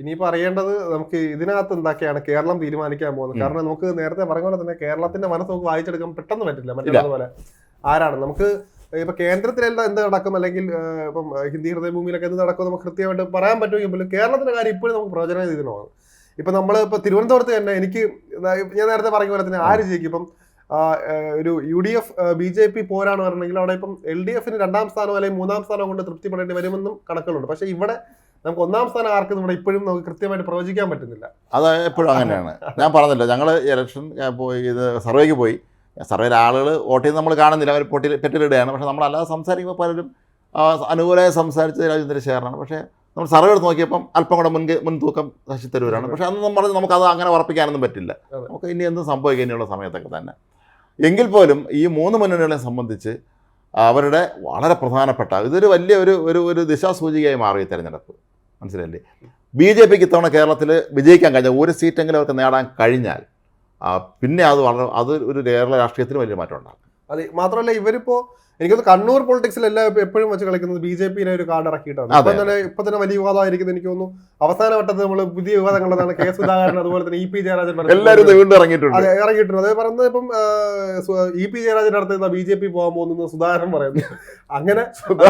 ഇനിയിപ്പോൾ അറിയേണ്ടത് നമുക്ക് ഇതിനകത്ത് എന്തൊക്കെയാണ് കേരളം തീരുമാനിക്കാൻ പോകുന്നത്. കാരണം നമുക്ക് നേരത്തെ പറഞ്ഞ പോലെ തന്നെ കേരളത്തിന്റെ മനസ്സ് നമുക്ക് വായിച്ചെടുക്കാൻ പെട്ടെന്ന് പറ്റില്ല. മറ്റേതുപോലെ ആരാണ് നമുക്ക് ഇപ്പൊ കേന്ദ്രത്തിലെല്ലാം എന്ത് നടക്കും, അല്ലെങ്കിൽ ഇപ്പം ഹിന്ദി ഹൃദയഭൂമിയിലൊക്കെ എന്ത് നടക്കും നമുക്ക് കൃത്യമായിട്ട് പറയാൻ പറ്റുമെങ്കിൽ പോലും കേരളത്തിന്റെ കാര്യം ഇപ്പോഴും നമുക്ക് പ്രവചനം ചെയ്തിട്ടുള്ളതാണ്. ഇപ്പൊ നമ്മളിപ്പോൾ തിരുവനന്തപുരത്ത് തന്നെ എനിക്ക് ഞാൻ നേരത്തെ പറഞ്ഞ പോലെ തന്നെ ആര് ജയിക്കും, ഇപ്പം ഒരു UDF BJP പോരാണ് പറഞ്ഞെങ്കിൽ അവിടെ ഇപ്പം LDFന് 2ാം സ്ഥാനം അല്ലെങ്കിൽ 3ാം സ്ഥാനം കൊണ്ട് തൃപ്തിപ്പെടേണ്ടി വരുമെന്നും കണക്കുകളുണ്ട്. പക്ഷെ ഇവിടെ നമുക്ക് 1ാം സ്ഥാനം ആർക്കും ഇവിടെ ഇപ്പോഴും നമുക്ക് കൃത്യമായിട്ട് പ്രവചിക്കാൻ പറ്റുന്നില്ല. അത് എപ്പോഴും അങ്ങനെയാണ്. ഞാൻ പറഞ്ഞില്ല, ഞങ്ങൾ ഇലക്ഷൻ പോയി ഇത് സർവേക്ക് പോയി, സർവേയിൽ ആളുകൾ വോട്ട് ചെയ്ത് നമ്മൾ കാണുന്നില്ല, അവർ പെട്ടിലിടുകയാണ്. പക്ഷേ നമ്മളല്ലാതെ സംസാരിക്കുമ്പോൾ പലരും അനുകൂലമായി സംസാരിച്ച് രാജേന്ദ്ര ശേഖരനാണ്. പക്ഷേ നമ്മൾ സർവേ എടുത്ത് നോക്കിയപ്പം അല്പം കൂടെ മുൻതൂക്കം ശശി തരൂരാണ്. പക്ഷേ അന്ന് നമ്മൾ നമുക്കത് അങ്ങനെ ഉറപ്പിക്കാനൊന്നും പറ്റില്ല. നമുക്ക് ഇനി എന്തും സംഭവിക്കുക ഇനിയുള്ള സമയത്തൊക്കെ തന്നെ. എങ്കിൽ പോലും ഈ 3 മുന്നണികളെ സംബന്ധിച്ച് അവരുടെ വളരെ പ്രധാനപ്പെട്ട ഇതൊരു വലിയ ഒരു ദിശാസൂചികയായി മാറി ഈ തെരഞ്ഞെടുപ്പ്. മനസ്സിലല്ലേ? BJPക്ക് ഇത്തവണ കേരളത്തിൽ വിജയിക്കാൻ കഴിഞ്ഞാൽ ഒരു സീറ്റെങ്കിലും അവർക്ക് നേടാൻ കഴിഞ്ഞാൽ പിന്നെ അത് ഒരു കേരള രാഷ്ട്രീയത്തിന് വലിയ മാറ്റം ഉണ്ടാകും. അതെ, മാത്രമല്ല ഇവരിപ്പോ എനിക്കൊന്ന് കണ്ണൂർ പൊളിറ്റിക്സിലെല്ലാം എപ്പോഴും വെച്ച് കളിക്കുന്നത് BJPനെ ഒരു കാർഡ് ഇറക്കിയിട്ടാണ്. ഇപ്പൊ തന്നെ വലിയ വിവാദമായിരിക്കുന്നത് എനിക്ക് തോന്നുന്നു. അവസാന വട്ടത്തിൽ നമ്മൾ പുതിയ വിവാദം കണ്ടതാണ് കെ സുധാകരൻ, അതുപോലെ തന്നെ EP ജയരാജൻ എല്ലാവരും ഇറങ്ങിയിട്ടുണ്ട്. അത് പറയുന്നത് ഇപ്പം EP ജയരാജൻ അടുത്ത് BJP പോകാൻ പോകുന്നു സുധാകരൻ പറയുന്നു. അങ്ങനെ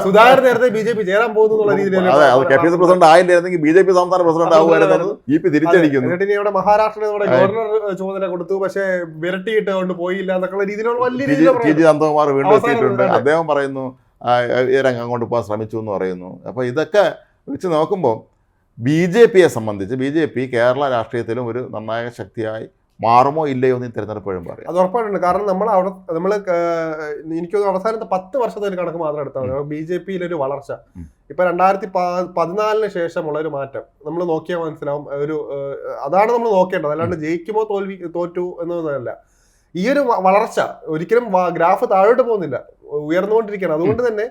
സുധാകരൻ നേരത്തെ BJP ചേരാൻ പോകുന്നു എന്നുള്ള രീതിയിൽ പ്രസിഡന്റ് ആയില്ലായിരുന്നെങ്കിൽ BJP സംസ്ഥാന പ്രസിഡന്റ് ആവുമായിരുന്നു. EP തിരിച്ചടിക്കുന്നു. എന്നിട്ട് ഇനി അവിടെ മഹാരാഷ്ട്രയിൽ നമ്മുടെ ഗവർണർ ചുമതല കൊടുത്തു, പക്ഷെ വിരട്ടിയിട്ട് കൊണ്ട് പോയില്ല എന്നൊക്കെ രീതിയിലുള്ള വലിയ രീതിയിൽ അദ്ദേഹം പറയുന്നു രംഗം അങ്ങോട്ട് പോകാൻ ശ്രമിച്ചു എന്ന് പറയുന്നു. അപ്പോൾ ഇതൊക്കെ വെച്ച് നോക്കുമ്പോൾ BJPയെ സംബന്ധിച്ച് BJP കേരള രാഷ്ട്രീയത്തിലും ഒരു നിർണായക ശക്തിയായി മാറുമോ ഇല്ലയോ എന്ന് തിരഞ്ഞെടുപ്പ് കഴിയുമ്പോൾ അറിയാം. അത് ഉറപ്പായിട്ടുണ്ട്. കാരണം നമ്മൾ എനിക്ക് അവസാനത്തെ 10 വർഷത്തെ ഒരു കണക്ക് മാത്രം എടുത്താൽ മതി BJPയിലൊരു വളർച്ച. ഇപ്പൊ 2014 ശേഷമുള്ള ഒരു മാറ്റം നമ്മൾ നോക്കിയാൽ മനസ്സിലാവും. അതാണ് നമ്മൾ നോക്കേണ്ടത്, അല്ലാണ്ട് ജയിക്കുമോ തോറ്റു എന്നതല്ല. ഈ ഒരു വളർച്ച ഒരിക്കലും ഗ്രാഫ് താഴോട്ട് പോകുന്നില്ല, ഉയർന്നുകൊണ്ടിരിക്കുകയാണ്. അതുകൊണ്ട് തന്നെ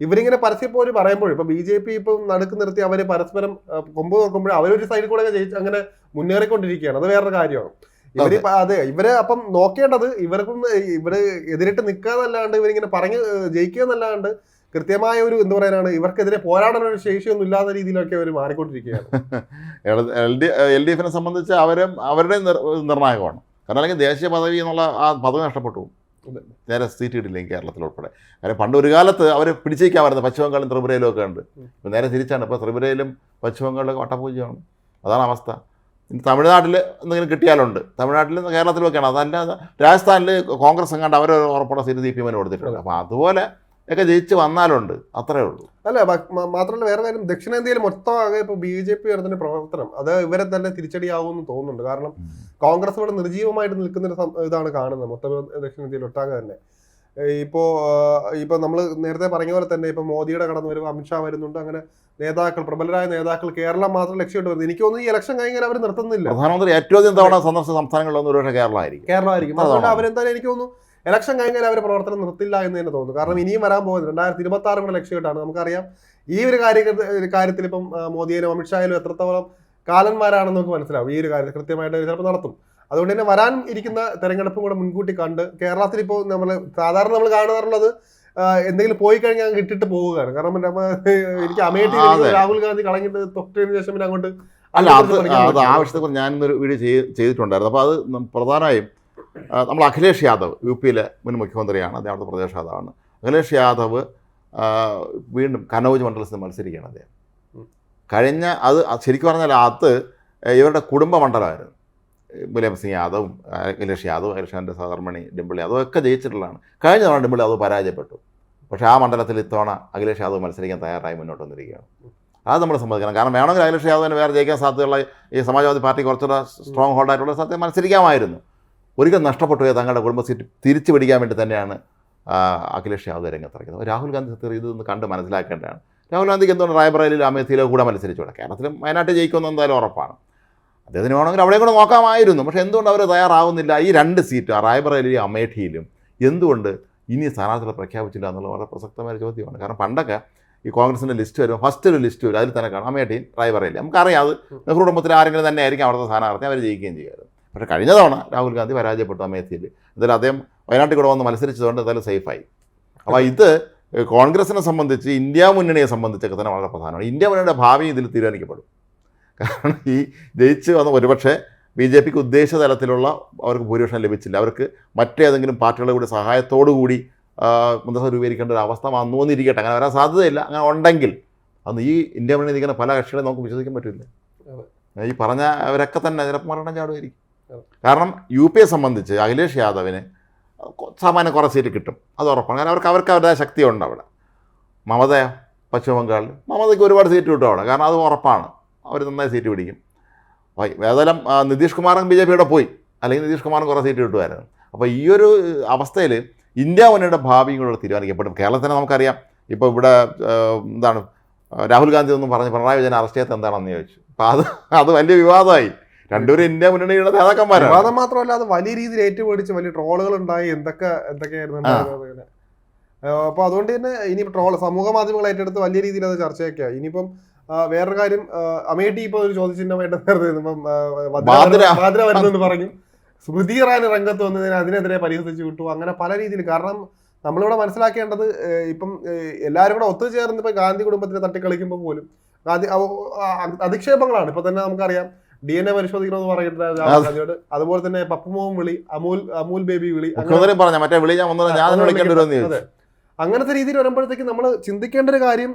ഇവരിങ്ങനെ പരസ്യപ്പോര് പറയുമ്പോൾ ഇപ്പൊ BJP ഇപ്പം നടുക്ക് നിർത്തി അവര് പരസ്പരം കൊമ്പ് നോക്കുമ്പോൾ അവരൊരു സൈഡിൽ കൂടെ അങ്ങനെ മുന്നേറിക്കൊണ്ടിരിക്കുകയാണ്. അത് വേറൊരു കാര്യമാണ്. ഇവര് അപ്പം നോക്കേണ്ടത് ഇവര് എതിരിട്ട് നിൽക്കാന്നല്ലാണ്ട് ഇവരിങ്ങനെ പറഞ്ഞ് ജയിക്കുക എന്നല്ലാണ്ട് കൃത്യമായ ഒരു എന്താ പറയാനാണ് ഇവർക്കെതിരെ പോരാടാനൊരു ശേഷിയൊന്നും ഇല്ലാത്ത രീതിയിലൊക്കെ അവർ മാറിക്കൊണ്ടിരിക്കുകയാണ്. LDFനെ സംബന്ധിച്ച് അവരുടെ നിർണായകമാണ്. കാരണം അല്ലെങ്കിൽ ദേശീയ പദവി എന്നുള്ള ആ പദവി നഷ്ടപ്പെട്ടു, നേരെ സീറ്റ് കിട്ടില്ലെങ്കിൽ കേരളത്തിൽ ഉൾപ്പെടെ. കാരണം പണ്ട് ഒരു കാലത്ത് അവർ പിടിച്ചേക്കാമായിരുന്നു, പശ്ചിമ ബംഗാളും ത്രിപുരയിലും ഒക്കെ ഉണ്ട്. ഇപ്പോൾ നേരെ തിരിച്ചാണ്. ഇപ്പോൾ ത്രിപുരയിലും പശ്ചിമ ബംഗാളിലൊക്കെ വട്ടപൂജ്യമാണ്. അതാണ് അവസ്ഥ. തമിഴ്നാട്ടിൽ എന്തെങ്കിലും കിട്ടിയാലുണ്ട്, തമിഴ്നാട്ടിൽ കേരളത്തിലൊക്കെയാണ്. അതല്ലാതെ രാജസ്ഥാനിൽ കോൺഗ്രസ് എങ്ങാണ്ട് അവർ ഉറപ്പുള്ള സീറ്റ് CPM കൊടുത്തിട്ടുണ്ട്. അപ്പോൾ അതുപോലെ ഒക്കെ ജയിച്ച് വന്നാലുണ്ട്, അത്രേ ഉള്ളൂ. അല്ല മാത്രമല്ല വേറെ കാര്യം, ദക്ഷിണേന്ത്യയിൽ മൊത്തം ആകെ ഇപ്പോൾ BJP വരുന്നതിന്റെ പ്രവർത്തനം അത് ഇവരെ തന്നെ തിരിച്ചടിയാവുമെന്ന് തോന്നുന്നുണ്ട്. കാരണം കോൺഗ്രസ് ഇവിടെ നിർജീവമായിട്ട് നിൽക്കുന്നൊരു ഇതാണ് കാണുന്നത് മൊത്തം ദക്ഷിണേന്ത്യയിൽ ഒട്ടാകെ തന്നെ. ഇപ്പോൾ നമ്മൾ നേരത്തെ പറഞ്ഞ പോലെ തന്നെ ഇപ്പൊ മോദിയുടെ കടന്നു വരും, അമിത്ഷാ വരുന്നുണ്ട്. അങ്ങനെ പ്രബലരായ നേതാക്കൾ കേരളം മാത്രം ലക്ഷ്യമിട്ട് വരുന്നത്. എനിക്ക് തോന്നുന്നു ഈ ഇലക്ഷൻ കഴിഞ്ഞാൽ അവർ നിർത്തുന്നില്ല. പ്രധാനമന്ത്രി ഏറ്റവും തവണ സന്ദർശിച്ച സംസ്ഥാനങ്ങളിലൊന്നും ഒരുപക്ഷെ കേരളമായിരിക്കും. അതുകൊണ്ട് അവരെന്തായാലും എനിക്ക് തോന്നുന്നു ഇലക്ഷൻ കഴിഞ്ഞാൽ അവർ പ്രവർത്തനം നിർത്തില്ല എന്ന് തന്നെ തോന്നുന്നു. കാരണം ഇനിയും വരാൻ പോകുന്നത് 2026 കൂടെ ലക്ഷ്യമിട്ടാണ്. നമുക്കറിയാം ഈ ഒരു കാര്യത്തിൽ ഇപ്പം മോദിയിലും അമിത്ഷായിലും എത്രത്തോളം കാലന്മാരാണെന്ന് നമുക്ക് മനസ്സിലാവും. ഈ ഒരു കാര്യത്തിൽ കൃത്യമായിട്ട് ചിലപ്പോൾ നടത്തും. അതുകൊണ്ട് തന്നെ വരാൻ ഇരിക്കുന്ന തെരഞ്ഞെടുപ്പും കൂടെ മുൻകൂട്ടി കണ്ട് കേരളത്തിൽ ഇപ്പോൾ സാധാരണ നമ്മൾ കാണാറുള്ളത് എന്തെങ്കിലും പോയി കഴിഞ്ഞാൽ ഇട്ടിട്ട് പോവുകയാണ്. കാരണം എനിക്ക് അമേഠി രാഹുൽ ഗാന്ധി കളഞ്ഞിട്ട് തൊട്ടതിന് ശേഷം പിന്നെ അങ്ങോട്ട് അല്ല അത് ആവശ്യത്തെക്കുറിച്ച് ഞാനിന്നൊരു വീഡിയോ ചെയ്തിട്ടുണ്ടായിരുന്നു. അപ്പോൾ അത് പ്രധാനമായും നമ്മൾ അഖിലേഷ് യാദവ് യു പിയിലെ മുൻ മുഖ്യമന്ത്രിയാണ്, അദ്ദേഹം അവിടുത്തെ പ്രദേശ നേതാവാണ്. അഖിലേഷ് യാദവ് വീണ്ടും കനൗജ് മണ്ഡലത്തിൽ മത്സരിക്കുകയാണ് അദ്ദേഹം. കഴിഞ്ഞ അത് ശരിക്കും പറഞ്ഞാൽ അത് ഇവരുടെ കുടുംബ മണ്ഡലമായിരുന്നു. മുലായം സിംഗ് യാദവും അഖിലേഷ് യാദവ് സഹധർമ്മിണി ഡിംപിൾ യാദവ് ഒക്കെ ജയിച്ചിട്ടുള്ളതാണ്. കഴിഞ്ഞ തവണ ഡിംപിൾ യാദവ് പരാജയപ്പെട്ടു. പക്ഷേ ആ മണ്ഡലത്തിൽ ഇത്തവണ അഖിലേഷ് യാദവ് മത്സരിക്കാൻ തയ്യാറായി മുന്നോട്ട് വന്നിരിക്കുകയാണ്. അത് നമ്മൾ സമ്മതിക്കണം. കാരണം വേണമെങ്കിൽ അഖിലേഷ് യാദവിന് വേറെ ജയിക്കാൻ സാധ്യതയുള്ള ഈ സമാജ്വാദി പാർട്ടി കുറച്ചുകൂടെ സ്ട്രോങ് ഹോൾഡായിട്ടുള്ള സാധ്യത മത്സരിക്കാമായിരുന്നു. ഒരിക്കലും നഷ്ടപ്പെട്ടു പോയ തങ്ങളുടെ കുടുംബ സീറ്റ് തിരിച്ചു പിടിക്കാൻ വേണ്ടി തന്നെയാണ് അഖിലേഷ് യാദവ് രംഗത്തിറക്കുന്നത്. രാഹുൽ ഗാന്ധി ഇതൊന്ന് കണ്ട് മനസ്സിലാക്കേണ്ടതാണ്. രാഹുൽ ഗാന്ധിക്ക് എന്തുകൊണ്ട് റായ്ബറേലിയിലും അമേത്തിയിലോ കൂടെ മത്സരിച്ചുകൂടെ? കേരളത്തിലും വയനാട്ടിൽ ജയിക്കുമെന്ന് എന്തായാലും ഉറപ്പാണ്. അദ്ദേഹത്തിന് വേണമെങ്കിൽ അവിടെ കൂടെ നോക്കാമായിരുന്നു. പക്ഷേ എന്തുകൊണ്ട് അവർ തയ്യാറാവുന്നില്ല? ഈ 2 സീറ്റ് റായ്ബറേലിയിലും അമേഠിയിലും എന്തുകൊണ്ട് ഇനി സ്ഥാനാർത്ഥികളെ പ്രഖ്യാപിച്ചില്ല എന്നുള്ള വളരെ പ്രസക്തമായ ചോദ്യമാണ്. കാരണം പണ്ടൊക്കെ ഈ കോൺഗ്രസിൻ്റെ ലിസ്റ്റ് വരുമ്പോൾ ഫസ്റ്റ് ഒരു ലിസ്റ്റ് വരും, അതിൽ തന്നെ കാണാം അമേഠിയും റായ്ബറേലി. നമുക്കറിയാം അത് നെഹ്റു കുടുംബത്തിൽ ആരെങ്കിലും തന്നെ ആയിരിക്കും അവിടുത്തെ സ്ഥാനാർത്ഥി, അവർ ജയിക്കുകയും ചെയ്യുമായിരുന്നു. പക്ഷേ കഴിഞ്ഞ തവണ രാഹുൽ ഗാന്ധി പരാജയപ്പെട്ടു അമേത്തിയിൽ. എന്തായാലും അദ്ദേഹം വയനാട്ടിൽ കൂടെ വന്ന് മത്സരിച്ചതുകൊണ്ട് എന്തായാലും സേഫായി. അപ്പോൾ ഇത് കോൺഗ്രസിനെ സംബന്ധിച്ച്, ഇന്ത്യ മുന്നണിയെ സംബന്ധിച്ചൊക്കെ തന്നെ വളരെ പ്രധാനമാണ്. ഇന്ത്യ മുന്നണിയുടെ ഭാവി ഇതിൽ തീരുമാനിക്കപ്പെടും. കാരണം ഈ ജയിച്ച് വന്ന ഒരുപക്ഷെ BJPക്ക് ഉദ്ദേശിച്ച തലത്തിലുള്ള അവർക്ക് ഭൂരിപക്ഷം ലഭിച്ചില്ല. അവർക്ക് മറ്റേതെങ്കിലും പാർട്ടികളുടെ കൂടി സഹായത്തോടു കൂടി മന്ത്രിസഭ രൂപീകരിക്കേണ്ട ഒരു അവസ്ഥ വന്നു വന്നിരിക്കട്ടെ. അങ്ങനെ വരാൻ സാധ്യതയില്ല. അങ്ങനെ ഉണ്ടെങ്കിൽ അന്ന് ഈ ഇന്ത്യ മുന്നണി നിൽക്കുന്ന പല കക്ഷികളെ നമുക്ക് വിശ്വസിക്കാൻ പറ്റില്ല. ഈ പറഞ്ഞ അവരൊക്കെ തന്നെ ചിലപ്പോൾ മരണം ചാടുമായിരിക്കും. കാരണം UPയെ സംബന്ധിച്ച് അഖിലേഷ് യാദവിന് സാമാന്യം കുറേ സീറ്റ് കിട്ടും, അത് ഉറപ്പാണ്. കാരണം അവർക്ക് അവരുടേതായ ശക്തിയുണ്ട് അവിടെ. മമത പശ്ചിമ ബംഗാളിൽ മമതയ്ക്ക് ഒരുപാട് സീറ്റ് കിട്ടും അവിടെ, കാരണം അത് ഉറപ്പാണ്. അവർ നന്നായി സീറ്റ് പിടിക്കും. ഏതായാലും നിതീഷ് കുമാറും BJPയുടെ പോയി, അല്ലെങ്കിൽ നിതീഷ് കുമാറും കുറേ സീറ്റ് കിട്ടുമായിരുന്നു. അപ്പോൾ ഈ ഒരു അവസ്ഥയിൽ ഇന്ത്യ മുന്നണിയുടെ ഭാവിയും കൂടെ തീരുമാനിക്കപ്പെടും. കേരളത്തിന് നമുക്കറിയാം, ഇപ്പോൾ ഇവിടെ എന്താണ് രാഹുൽ ഗാന്ധി ഒന്നും പറഞ്ഞ് പിണറായി വിജയൻ അറസ്റ്റ് ചെയ്യാത്ത എന്താണെന്ന് ചോദിച്ചു. അപ്പോൾ അത് വലിയ വിവാദമായി. രണ്ടുപേരും ഇന്ത്യ മുന്നണിയുടെ നേതാക്കന്മാരാണ്. വിവാദം മാത്രമല്ല, അത് വലിയ രീതിയിൽ ഏറ്റുപിടിച്ച് വലിയ ട്രോളുകൾ ഉണ്ടായി. എന്തൊക്കെയായിരുന്നു. അപ്പോൾ അതുകൊണ്ട് തന്നെ ഇനി സമൂഹ മാധ്യമങ്ങൾ ഏറ്റെടുത്ത് വലിയ രീതിയിൽ അത് ചർച്ചയൊക്കെയായി. ഇനിയിപ്പം വേറൊരു കാര്യം, അമേഠി ഇപ്പോൾ ഒരു ചോദ്യചിഹ്നമായിട്ട് ഇപ്പം ഭാദ്ര വരുന്നെന്ന് പറഞ്ഞു. സ്മൃതി ഇറാനി രംഗത്ത് വന്നതിന് അതിനെതിരെ പരിഹസിച്ചു വിട്ടു. അങ്ങനെ പല രീതിയിൽ. കാരണം നമ്മളിവിടെ മനസ്സിലാക്കേണ്ടത്, ഇപ്പം എല്ലാവരും കൂടെ ഒത്തുചേർന്ന് ഇപ്പം ഗാന്ധി കുടുംബത്തിനെ തട്ടിക്കളിക്കുമ്പോൾ പോലും ഗാന്ധി അധിക്ഷേപങ്ങളാണ്. ഇപ്പൊ തന്നെ നമുക്കറിയാം DNA പരിശോധിക്കണമെന്ന് പറഞ്ഞിട്ട് രാഹുൽ ഗാന്ധിയോട്. അതുപോലെ തന്നെ പപ്പുമോൻ വിളി, അമൂൽ ബേബി വിളി, അങ്ങനത്തെ രീതിയിൽ വരുമ്പോഴത്തേക്ക് നമ്മൾ ചിന്തിക്കേണ്ട ഒരു കാര്യം,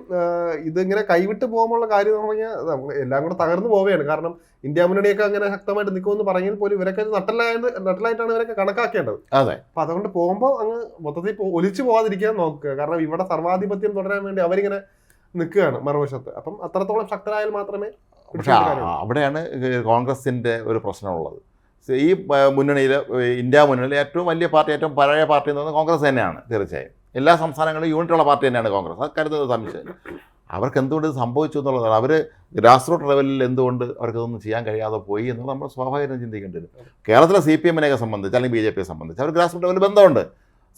ഇതിങ്ങനെ കൈവിട്ട് പോകുമ്പോഴുള്ള കാര്യം എന്ന് പറഞ്ഞാൽ നമ്മൾ എല്ലാം കൂടെ തകർന്നു പോവുകയാണ്. കാരണം ഇന്ത്യ മുന്നണിയൊക്കെ അങ്ങനെ ശക്തമായിട്ട് നിൽക്കുമെന്ന് പറഞ്ഞാൽ പോലും ഇവരൊക്കെ നട്ടലായിട്ടാണ് ഇവരൊക്കെ കണക്കാക്കേണ്ടത്. അതെ. അപ്പൊ അതുകൊണ്ട് പോകുമ്പോൾ അങ്ങ് മൊത്തത്തിൽ ഒലിച്ചു പോകാതിരിക്കാൻ നോക്കുക. കാരണം ഇവിടെ സർവാധിപത്യം തുടരാൻ വേണ്ടി അവരിങ്ങനെ നിൽക്കുകയാണ് മറുവശത്ത്. അപ്പം അത്രത്തോളം ശക്തരായാൽ മാത്രമേ. പക്ഷേ അവിടെയാണ് കോൺഗ്രസിൻ്റെ ഒരു പ്രശ്നമുള്ളത്. ഈ മുന്നണിയിൽ, ഇന്ത്യ മുന്നണിയിൽ ഏറ്റവും വലിയ പാർട്ടി, ഏറ്റവും പഴയ പാർട്ടി എന്ന് പറയുന്നത് കോൺഗ്രസ് തന്നെയാണ്. തീർച്ചയായും എല്ലാ സംസ്ഥാനങ്ങളിലും യൂണിറ്റുള്ള പാർട്ടി തന്നെയാണ് കോൺഗ്രസ്. അത് കരുതുന്നത് സംശയം. അവർക്ക് എന്തുകൊണ്ട് ഇത് സംഭവിച്ചു എന്നുള്ളതാണ്. അവർ ഗ്രാസ് റൂട്ട് ലെവലിൽ എന്തുകൊണ്ട് അവർക്കിതൊന്നും ചെയ്യാൻ കഴിയാതെ പോയി എന്നുള്ളത് നമ്മൾ സ്വാഭാവികം ചിന്തിക്കേണ്ടി വരും. കേരളത്തിലെ CPM-നെയൊക്കെ സംബന്ധിച്ച്, അല്ലെങ്കിൽ BJPയെ സംബന്ധിച്ച് അവർ ഗ്രാസ് റൂട്ട് ലെവലിൽ ബന്ധമുണ്ട്.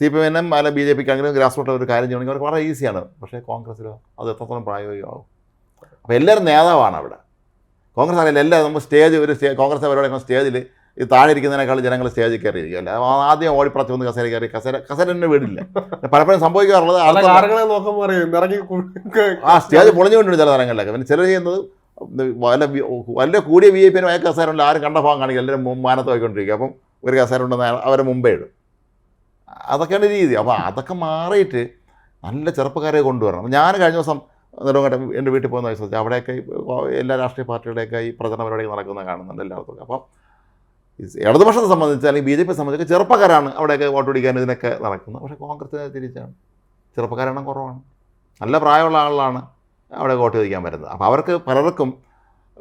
CPM-നും അല്ലെങ്കിൽ BJPക്കാണെങ്കിലും ഗ്രാസ് റൂട്ട് ഒരു കാര്യം ചെയ്യണമെങ്കിൽ അവർക്ക് വളരെ ഈസിയാണ്. പക്ഷേ കോൺഗ്രസ്സിലോ അത് എത്രത്തോളം പ്രായോഗികമാകും? അപ്പോൾ എല്ലാവരും നേതാവാണ് അവിടെ. കോൺഗ്രസ് അറിയില്ല. എല്ലാവരും നമ്മൾ കോൺഗ്രസ് പരിപാടി സ്റ്റേജിൽ ഈ താഴെ ഇരിക്കുന്നതിനേക്കാൾ ജനങ്ങൾ സ്റ്റേജിൽ കയറിയിരിക്കും. അല്ല, ആദ്യം ഓടിപ്പറച്ച് വന്ന് കസേര കയറി കസേര തന്നെ വീടില്ല. പലപ്പോഴും സംഭവിക്കാറുള്ളത് ആ സ്റ്റേജ് പൊളിഞ്ഞുകൊണ്ടിരുന്നു ചില തരങ്ങളിലൊക്കെ. പിന്നെ ചിലർ ചെയ്യുന്നത് വല്ല കൂടിയ VIP അയാൾക്ക് കസേര ഉണ്ട്, ആരും കണ്ട ഭാഗം കാണിക്കുക, എല്ലാവരും മാനത്ത് പോയിക്കൊണ്ടിരിക്കുക. അപ്പം ഒരു കസേര ഉണ്ടെന്ന് അവരെ മുമ്പേ ഇടും. അതൊക്കെയാണ് രീതി. അപ്പോൾ അതൊക്കെ മാറിയിട്ട് നല്ല ചെറുപ്പക്കാരെ കൊണ്ടുവരണം. ഞാൻ കഴിഞ്ഞ ദിവസം നെടുങ്കണ്ടം എൻ്റെ വീട്ടിൽ പോകുന്ന ദിവസം അവിടെയൊക്കെ എല്ലാ രാഷ്ട്രീയ പാർട്ടികളുടെയൊക്കെ ഈ പ്രചരണ പരിപാടികൾ നടക്കുന്നത് കാണുന്നുണ്ട് എല്ലായിടത്തും. അപ്പം ഇടതുപക്ഷത്തെ സംബന്ധിച്ച് അല്ലെങ്കിൽ BJPയെ സംബന്ധിച്ച് ചെറുപ്പക്കാരാണ് അവിടെയൊക്കെ വോട്ട് പിടിക്കാൻ ഇതിനൊക്കെ നടക്കുന്നത്. പക്ഷേ കോൺഗ്രസിനെ തിരിച്ചാണ്, ചെറുപ്പക്കാരെണ്ണം കുറവാണ്. നല്ല പ്രായമുള്ള ആളുകളാണ് അവിടെ വോട്ട് ചോദിക്കാൻ വരുന്നത്. അപ്പോൾ അവർക്ക് പലർക്കും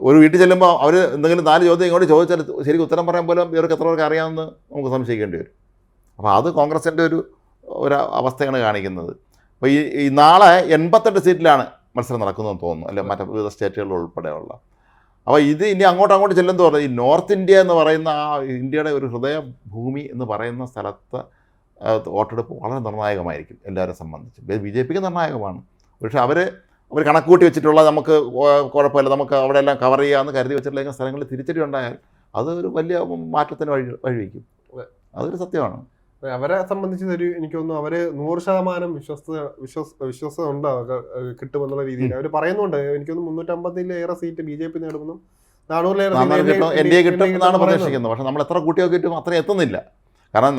ഒരു വീട്ടിൽ ചെല്ലുമ്പോൾ അവർ എന്തെങ്കിലും 4 ചോദ്യം ഇങ്ങോട്ട് ചോദിച്ചാൽ ശരിക്കും ഉത്തരം പറയാൻ പോലും ഇവർക്ക് എത്ര പേർക്ക് അറിയാമെന്ന് നമുക്ക് സംശയിക്കേണ്ടി വരും. അപ്പോൾ അത് കോൺഗ്രസിൻ്റെ ഒരു അവസ്ഥയാണ് കാണിക്കുന്നത്. അപ്പോൾ ഈ നാളെ 88 സീറ്റിലാണ് മത്സരം നടക്കുന്നതെന്ന് തോന്നുന്നു, അല്ലെ മറ്റു വിവിധ സ്റ്റേറ്റുകളിൽ ഉൾപ്പെടെയുള്ള. അപ്പോൾ ഇത് ഇനി അങ്ങോട്ട് ചെല്ലുമെന്ന് പറഞ്ഞാൽ ഈ നോർത്ത് ഇന്ത്യ എന്ന് പറയുന്ന ആ ഇന്ത്യയുടെ ഒരു ഹൃദയഭൂമി എന്ന് പറയുന്ന സ്ഥലത്ത് വോട്ടെടുപ്പ് വളരെ നിർണായകമായിരിക്കും എല്ലാവരെ സംബന്ധിച്ച്. BJPക്ക് നിർണായകമാണ്. പക്ഷേ അവർ കണക്കൂട്ടി വെച്ചിട്ടുള്ള നമുക്ക് കുഴപ്പമില്ല, നമുക്ക് അവിടെ എല്ലാം കവർ ചെയ്യാമെന്ന് കരുതി വെച്ചിട്ടുള്ള സ്ഥലങ്ങളിൽ തിരിച്ചടി ഉണ്ടായാൽ അത് ഒരു വലിയ മാറ്റത്തിന് വഴിവെക്കും. അതൊരു സത്യമാണ്. അവരെ സംബന്ധിച്ച് എനിക്ക് തോന്നുന്നു അവര് 100% വിശ്വസ്ത ഉണ്ട് കിട്ടുമെന്നുള്ള രീതിയിൽ അവർ പറയുന്നുണ്ട്. എനിക്കൊന്ന് 350-ലേറെ സീറ്റ് BJP നേടുമെന്നും 400 കിട്ടും, എൻ ഡി എ കിട്ടും എന്നാണ് പ്രതീക്ഷിക്കുന്നത്. പക്ഷേ നമ്മൾ എത്ര കൂട്ടിയൊക്കെ കിട്ടും അത്രയും എത്തുന്നില്ല. കാരണം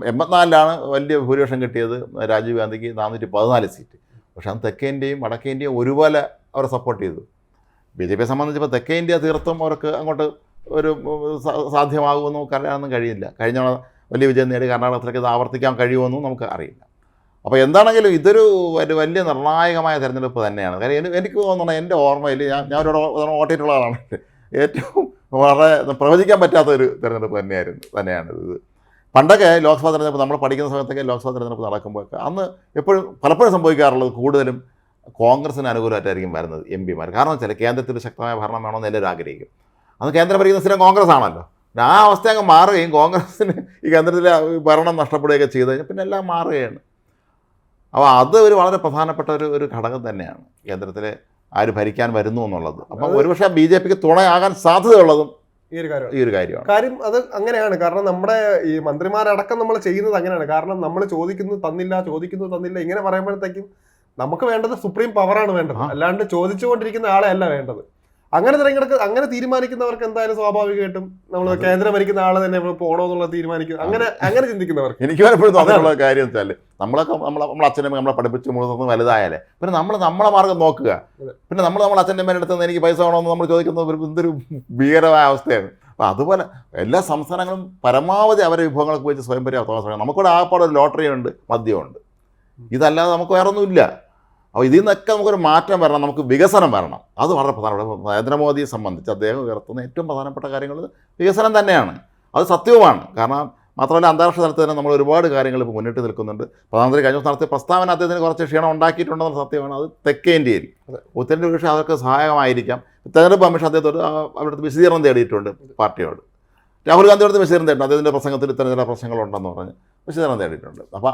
84-ലാണ് വലിയ ഭൂരിപക്ഷം കിട്ടിയത് രാജീവ് ഗാന്ധിക്ക് 414 സീറ്റ്. പക്ഷേ അത് തെക്കേ ഇന്ത്യയും വടക്കേ ഇന്ത്യയും ഒരുപോലെ അവരെ സപ്പോർട്ട് ചെയ്തു. BJPയെ സംബന്ധിച്ചപ്പോൾ തെക്കേ ഇന്ത്യ തീർത്തും അവർക്ക് അങ്ങോട്ട് ഒരു സാധ്യമാകുമെന്ന് പറയാനൊന്നും കഴിയില്ല. കഴിഞ്ഞ വലിയ വിജയം നേടി കർണാടകത്തിലേക്ക് ഇത് ആവർത്തിക്കാൻ കഴിയുമെന്നും നമുക്ക് അറിയില്ല. അപ്പോൾ എന്താണെങ്കിലും ഇതൊരു വലിയ നിർണായകമായ തെരഞ്ഞെടുപ്പ് തന്നെയാണ്. കാര്യം എനിക്ക് തോന്നുന്നത് എൻ്റെ ഓർമ്മയിൽ ഞാൻ ഒരു വോട്ട് ചെയ്തിട്ടുള്ള ആളാണ്. ഏറ്റവും വളരെ പ്രവചിക്കാൻ പറ്റാത്തൊരു തെരഞ്ഞെടുപ്പ് തന്നെയാണ് ഇത്. പണ്ടൊക്കെ ലോക്സഭാ തെരഞ്ഞെടുപ്പ് നമ്മൾ പഠിക്കുന്ന സമയത്തൊക്കെ ലോക്സഭാ തെരഞ്ഞെടുപ്പ് നടക്കുമ്പോഴൊക്കെ അന്ന് പലപ്പോഴും സംഭവിക്കാറുള്ളത് കൂടുതലും കോൺഗ്രസിന് അനുകൂലമായിട്ടായിരിക്കും വരുന്നത് MP-മാർ. കാരണം വെച്ചാൽ കേന്ദ്രത്തിൽ ശക്തമായ ഭരണം വേണമെന്ന് എല്ലാവരും ആഗ്രഹിക്കും. അന്ന് കേന്ദ്രം ഭരിക്കുന്ന സ്ഥിരം കോൺഗ്രസ് ആണല്ലോ. ആ അവസ്ഥ അങ്ങ് മാറുകയും കോൺഗ്രസിന് ഈ കേന്ദ്രത്തിലെ ഭരണം നഷ്ടപ്പെടുകയൊക്കെ ചെയ്ത് കഴിഞ്ഞാൽ പിന്നെ എല്ലാം മാറുകയാണ്. അപ്പോൾ അത് ഒരു വളരെ പ്രധാനപ്പെട്ട ഒരു ഘടകം തന്നെയാണ് കേന്ദ്രത്തിലെ ആര് ഭരിക്കാൻ വരുന്നു എന്നുള്ളത്. അപ്പം ഒരുപക്ഷെ BJPക്ക് തുണയാകാൻ സാധ്യതയുള്ളതും ഈ ഒരു കാര്യമാണ്. അത് അങ്ങനെയാണ്. കാരണം നമ്മുടെ ഈ മന്ത്രിമാരടക്കം നമ്മൾ ചെയ്യുന്നത് അങ്ങനെയാണ്. കാരണം നമ്മൾ ചോദിക്കുന്നു തന്നില്ല ഇങ്ങനെ പറയുമ്പോഴത്തേക്കും നമുക്ക് വേണ്ടത് സുപ്രീം പവറാണ് വേണ്ടത്, അല്ലാണ്ട് ചോദിച്ചുകൊണ്ടിരിക്കുന്ന ആളെ അല്ല വേണ്ടത്. അങ്ങനെ തീരുമാനിക്കുന്നവർക്ക് എന്തായാലും സ്വാഭാവികമായിട്ടും നമ്മൾ കേന്ദ്രം ഭരിക്കുന്ന ആളെ തന്നെ പോകണോ എന്നുള്ള തീരുമാനിക്കും. അങ്ങനെ ചിന്തിക്കുന്നവർക്ക് എനിക്ക് പലപ്പോഴും തോന്നിയിട്ടുള്ള കാര്യം വെച്ചാൽ നമ്മളെ അച്ഛനമ്മ നമ്മളെ പഠിപ്പിച്ച് മുഴുവൻ വലുതായാലേ പിന്നെ നമ്മളെ മാർഗം നോക്കുക. പിന്നെ നമ്മളെ അച്ഛനമ്മേൻ്റെ അടുത്ത് നിന്ന് എനിക്ക് പൈസ വേണമെന്ന് നമ്മൾ ചോദിക്കുന്നത് എന്തൊരു ഭീകരമായ അവസ്ഥയാണ്. അപ്പോൾ അതുപോലെ എല്ലാ സംസ്ഥാനങ്ങളും പരമാവധി അവരെ വിഭവങ്ങളൊക്കെ വെച്ച് സ്വയം പര്യാപ്തമാക്കണം. നമുക്കിവിടെ ആകപ്പാടെ ഒരു ലോട്ടറി ഉണ്ട്, മദ്യമുണ്ട്. ഇതല്ലാതെ നമുക്ക് വേറെ ഒന്നുമില്ല. അപ്പോൾ ഇതിൽ നിന്നൊക്കെ നമുക്കൊരു മാറ്റം വരണം, നമുക്ക് വികസനം വരണം. അത് വളരെ പ്രധാനപ്പെട്ട നരേന്ദ്രമോദിയെ സംബന്ധിച്ച് അദ്ദേഹം ഉയർത്തുന്ന ഏറ്റവും പ്രധാനപ്പെട്ട കാര്യങ്ങൾ വികസനം തന്നെയാണ്. അത് സത്യവുമാണ്. കാരണം മാത്രമല്ല അന്താരാഷ്ട്ര തലത്തിൽ തന്നെ നമ്മൾ ഒരുപാട് കാര്യങ്ങൾ ഇപ്പോൾ മുന്നിട്ട് നിൽക്കുന്നുണ്ട്. പ്രധാനമന്ത്രി കഴിഞ്ഞ ദിവസം നടത്തിയ പ്രസ്താവന അദ്ദേഹത്തിന് കുറച്ച് ക്ഷീണം ഉണ്ടാക്കിയിട്ടുണ്ടെന്നുള്ള സത്യമാണ്. അത് തെക്കേ ഇന്ത്യയിൽ ഉത്തരേന്ത്യ പക്ഷേ അതൊക്കെ സഹായകമായിരിക്കാം. തെരഞ്ഞെടുപ്പ് കമ്മീഷൻ അദ്ദേഹത്തോട് അവിടുത്തെ വിശദീകരണം തേടിയിട്ടുണ്ട് പാർട്ടിയോട്. രാഹുൽ ഗാന്ധിയോട് വിശദീകരണം തേടിയിട്ടുണ്ട്. അദ്ദേഹത്തിൻ്റെ പ്രസംഗത്തിൽ ഇത്തരം ചില പ്രശ്നങ്ങളുണ്ടെന്ന് പറഞ്ഞ് വിശദീകരണം തേടിയിട്ടുണ്ട്. അപ്പോൾ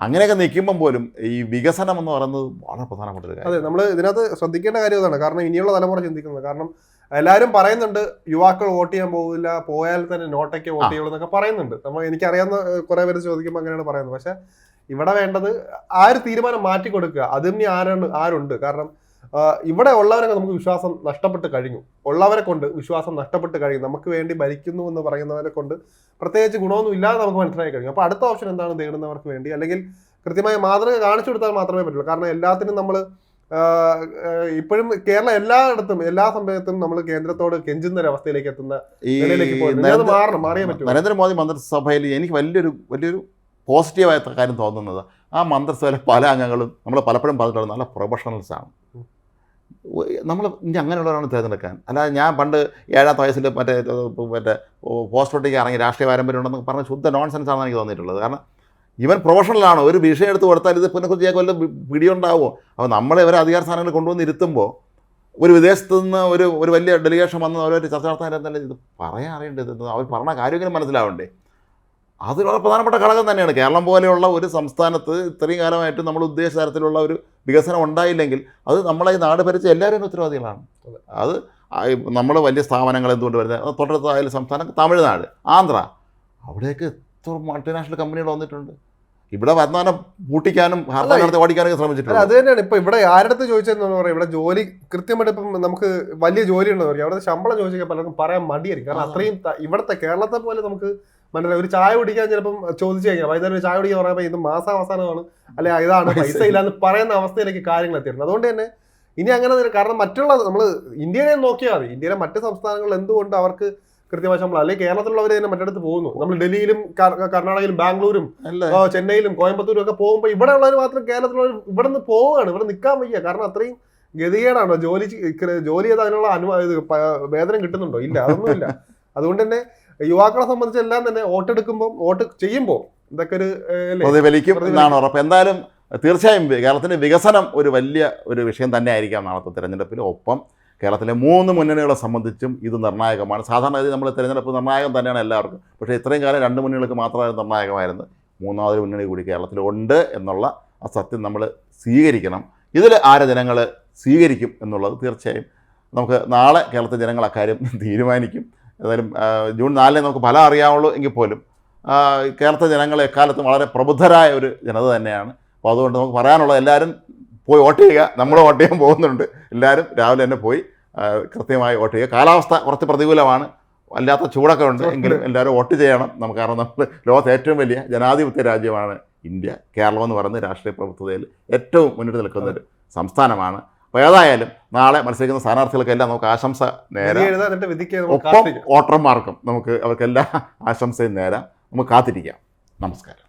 അങ്ങനെയൊക്കെ നിൽക്കുമ്പം പോലും ഈ വികസനം എന്ന് പറയുന്നത് വളരെ പ്രധാനപ്പെട്ട ഒരു കാര്യം. അതെ, നമ്മൾ ഇതിനകത്ത് ശ്രദ്ധിക്കേണ്ട കാര്യം അതാണ്. കാരണം ഇനിയുള്ള തലമുറ ചിന്തിക്കുന്നത്. കാരണം എല്ലാവരും പറയുന്നുണ്ട് യുവാക്കൾ വോട്ട് ചെയ്യാൻ പോകില്ല, പോയാൽ തന്നെ നോട്ടയ്ക്ക് വോട്ട് ചെയ്യുള്ളൂ എന്നൊക്കെ പറയുന്നുണ്ട്. എനിക്കറിയാവുന്ന കുറേ പേര് ചോദിക്കുമ്പോൾ അങ്ങനെയാണ് പറയുന്നത്. പക്ഷെ ഇവിടെ വേണ്ടത് ആ ഒരു തീരുമാനം മാറ്റി കൊടുക്കുക. അതിന് ആരുണ്ട്. കാരണം ഇവിടെ ഉള്ളവരൊക്കെ നമുക്ക് വിശ്വാസം നഷ്ടപ്പെട്ട് കഴിഞ്ഞു. നമുക്ക് വേണ്ടി ഭരിക്കുന്നു എന്ന് പറയുന്നവരെ കൊണ്ട് പ്രത്യേകിച്ച് ഗുണമൊന്നും ഇല്ലാതെ നമുക്ക് മനസ്സിലായി കഴിഞ്ഞു. അപ്പോൾ അടുത്ത ഓപ്ഷൻ എന്താണ്? നേടുന്നവർക്ക് വേണ്ടി അല്ലെങ്കിൽ കൃത്യമായ മാതൃക കാണിച്ചു കൊടുത്താൽ മാത്രമേ പറ്റുള്ളൂ. കാരണം എല്ലാത്തിനും നമ്മൾ ഇപ്പോഴും കേരളം എല്ലായിടത്തും എല്ലാ സമയത്തും നമ്മൾ കേന്ദ്രത്തോട് കെഞ്ചുന്ന ഒരു അവസ്ഥയിലേക്ക് എത്തുന്ന മാറിയേ പറ്റൂ. നരേന്ദ്രമോദി മന്ത്രിസഭയിൽ എനിക്ക് വലിയൊരു പോസിറ്റീവായ കാര്യം തോന്നുന്നത് ആ മന്ത്രിസഭയിലെ പല അംഗങ്ങളും നമ്മൾ പലപ്പോഴും പറഞ്ഞിട്ടുള്ളത് നല്ല പ്രൊഫഷണൽസാണ്. നമ്മൾ ഇനി അങ്ങനെയുള്ളവരാണ് തിരഞ്ഞെടുക്കാൻ. അല്ലാതെ ഞാൻ പണ്ട് 7ാമത്തെ വയസ്സിൽ മറ്റേ പോസ്റ്റോട്ടേക്ക് ഇറങ്ങി രാഷ്ട്രീയ പാരമ്പര്യം ഉണ്ടെന്ന് പറഞ്ഞ ശുദ്ധ നോൺസെൻസ് ആണെന്ന് എനിക്ക് തോന്നിയിട്ടുള്ളത്. കാരണം ഇവൻ പ്രൊഫഷണലാണ്. ഒരു വിഷയം എടുത്ത് കൊടുത്താൽ ഇത് ഇതിനെക്കുറിച്ച് വല്ല പിടിയുണ്ടാവുമോ? അപ്പോൾ നമ്മളെ ഇവരെ അധികാര സ്ഥാനങ്ങളിൽ കൊണ്ടുവന്ന് ഇരുത്തുമ്പോൾ ഒരു വിദേശത്ത് നിന്ന് ഒരു വലിയ ഡെലിഗേഷൻ വന്ന് അവരൊരു ചർച്ച നടത്താൻ ഇത് പറയാൻ അറിയേണ്ടത്, അവർ പറഞ്ഞ കാര്യമെങ്കിലും മനസ്സിലാവണ്ടേ? അത് വളരെ പ്രധാനപ്പെട്ട ഘടകം തന്നെയാണ്. കേരളം പോലെയുള്ള ഒരു സംസ്ഥാനത്ത് ഇത്രയും കാലമായിട്ട് നമ്മൾ ഉദ്ദേശിച്ച തരത്തിലുള്ള ഒരു വികസനം ഉണ്ടായില്ലെങ്കിൽ അത് നമ്മളെ ഈ നാട് ഭരിച്ച എല്ലാവരും ഉത്തരവാദികളാണ്. അത് നമ്മൾ വലിയ സ്ഥാപനങ്ങൾ എന്തുകൊണ്ട് വരുന്നത് തൊട്ടടുത്തായാലും സംസ്ഥാനം തമിഴ്നാട്, ആന്ധ്ര, അവിടെയൊക്കെ എത്ര മൾട്ടിനാഷണൽ കമ്പനികൾ വന്നിട്ടുണ്ട്. ഇവിടെ വരുമാനം പൂട്ടിക്കാനും ഹർത്താൽ ഓടിക്കാനൊക്കെ ശ്രമിച്ചിട്ടുണ്ട്. അത് തന്നെയാണ് ഇപ്പോൾ ഇവിടെ ആരുടെ ചോദിച്ചതെന്ന് പറയാം. ഇവിടെ ജോലി കൃത്യമായിട്ട് ഇപ്പം നമുക്ക് വലിയ ജോലി ഉണ്ടെന്ന് പറയും. അവിടെ ശമ്പളം ചോദിച്ചാൽ പലർക്കും പറയാൻ മടിയായിരിക്കും. കാരണം അത്രയും ഇവിടുത്തെ കേരളത്തെ പോലെ നമുക്ക് മനസ്സിലായി. ഒരു ചായ കുടിക്കാൻ ചിലപ്പം ചോദിച്ചു കഴിഞ്ഞാൽ വൈകുന്നേരം ഒരു ചായ കുടിക്കാൻ പറയുമ്പോൾ ഇത് മാസാവസാനമാണ്, അല്ലെ ഇതാണ് പൈസ ഇല്ലാന്ന് പറയുന്ന അവസ്ഥയിലേക്ക് കാര്യങ്ങൾ എത്തിയിരുന്നു. അതുകൊണ്ട് തന്നെ ഇനി അങ്ങനെ കാരണം മറ്റുള്ള നമ്മൾ ഇന്ത്യയെ നോക്കിയാൽ മതി. ഇന്ത്യയിലെ മറ്റ് സംസ്ഥാനങ്ങളിൽ എന്തുകൊണ്ട് അവർക്ക് കൃത്യമായ ശമ്പളം, അല്ലെങ്കിൽ കേരളത്തിലുള്ളവർ തന്നെ മറ്റിടത്ത് പോകുന്നു. നമ്മൾ ഡൽഹിയിലും കർണാടകയിലും ബാംഗ്ലൂരും ചെന്നൈയിലും കോയമ്പത്തൂരും ഒക്കെ പോകുമ്പോൾ ഇവിടെ ഉള്ളവർ മാത്രം കേരളത്തിലുള്ളവർ ഇവിടെ നിന്ന് പോവുകയാണ്. ഇവിടെ നിൽക്കാൻ വയ്യ. കാരണം അത്രയും ഗതികേടാണ്. ജോലി ചെയ്ത് അതിനുള്ള വേതനം കിട്ടുന്നുണ്ടോ? ഇല്ല, അതൊന്നുമില്ല. അതുകൊണ്ട് തന്നെ യുവാക്കളെ സംബന്ധിച്ച് എല്ലാം തന്നെ വോട്ട് ചെയ്യുമ്പോൾ ഇതൊക്കെ പ്രതിഫലിക്കും എന്നാണ് ഉറപ്പ്. എന്തായാലും തീർച്ചയായും കേരളത്തിൻ്റെ വികസനം ഒരു വലിയ ഒരു വിഷയം തന്നെ ആയിരിക്കാം നാളത്തെ തെരഞ്ഞെടുപ്പിൽ. ഒപ്പം കേരളത്തിലെ 3 മുന്നണികളെ സംബന്ധിച്ചും ഇത് നിർണായകമാണ്. സാധാരണഗതി നമ്മൾ തിരഞ്ഞെടുപ്പ് നിർണായകം തന്നെയാണ് എല്ലാവർക്കും. പക്ഷേ ഇത്രയും കാലം 2 മുന്നണികൾക്ക് മാത്രമായി നിർണായകമായിരുന്നു. 3ാമതൊരു മുന്നണി കൂടി കേരളത്തിലുണ്ട് എന്നുള്ള ആ സത്യം നമ്മൾ സ്വീകരിക്കണം. ഇതിൽ ആരെ ജനങ്ങൾ സ്വീകരിക്കും എന്നുള്ളത് തീർച്ചയായും നമുക്ക് നാളെ കേരളത്തിലെ ജനങ്ങൾ അക്കാര്യം തീരുമാനിക്കും. ഏതായാലും ജൂൺ 4 നമുക്ക് ഫലം അറിയാവുള്ളൂ എങ്കിൽ പോലും കേരളത്തിലെ ജനങ്ങൾ എക്കാലത്തും വളരെ പ്രബുദ്ധരായ ഒരു ജനത തന്നെയാണ്. അപ്പോൾ അതുകൊണ്ട് നമുക്ക് പറയാനുള്ളത് എല്ലാവരും പോയി വോട്ട് ചെയ്യുക. നമ്മൾ വോട്ട് ചെയ്യാൻ പോകുന്നുണ്ട്. എല്ലാവരും രാവിലെ തന്നെ പോയി കൃത്യമായി വോട്ട് ചെയ്യുക. കാലാവസ്ഥ കുറച്ച് പ്രതികൂലമാണ്, വല്ലാത്ത ചൂടൊക്കെ ഉണ്ട്, എങ്കിലും എല്ലാവരും വോട്ട് ചെയ്യണം. നമുക്ക് കാരണം നമ്മൾ ലോകത്തെ ഏറ്റവും വലിയ ജനാധിപത്യ രാജ്യമാണ് ഇന്ത്യ. കേരളം എന്ന് പറയുന്നത് രാഷ്ട്രീയ പ്രഭുത്വതയിൽ ഏറ്റവും മുന്നിട്ട് നിൽക്കുന്ന ഒരു സംസ്ഥാനമാണ്. അപ്പോൾ ഏതായാലും നാളെ മത്സരിക്കുന്ന സ്ഥാനാർത്ഥികൾക്കെല്ലാം നമുക്ക് ആശംസ നേരാം. ഒപ്പം വോട്ടർമാർക്കും നമുക്ക് അവർക്കെല്ലാം ആശംസയും നേരാം. നമുക്ക് കാത്തിരിക്കാം. നമസ്കാരം.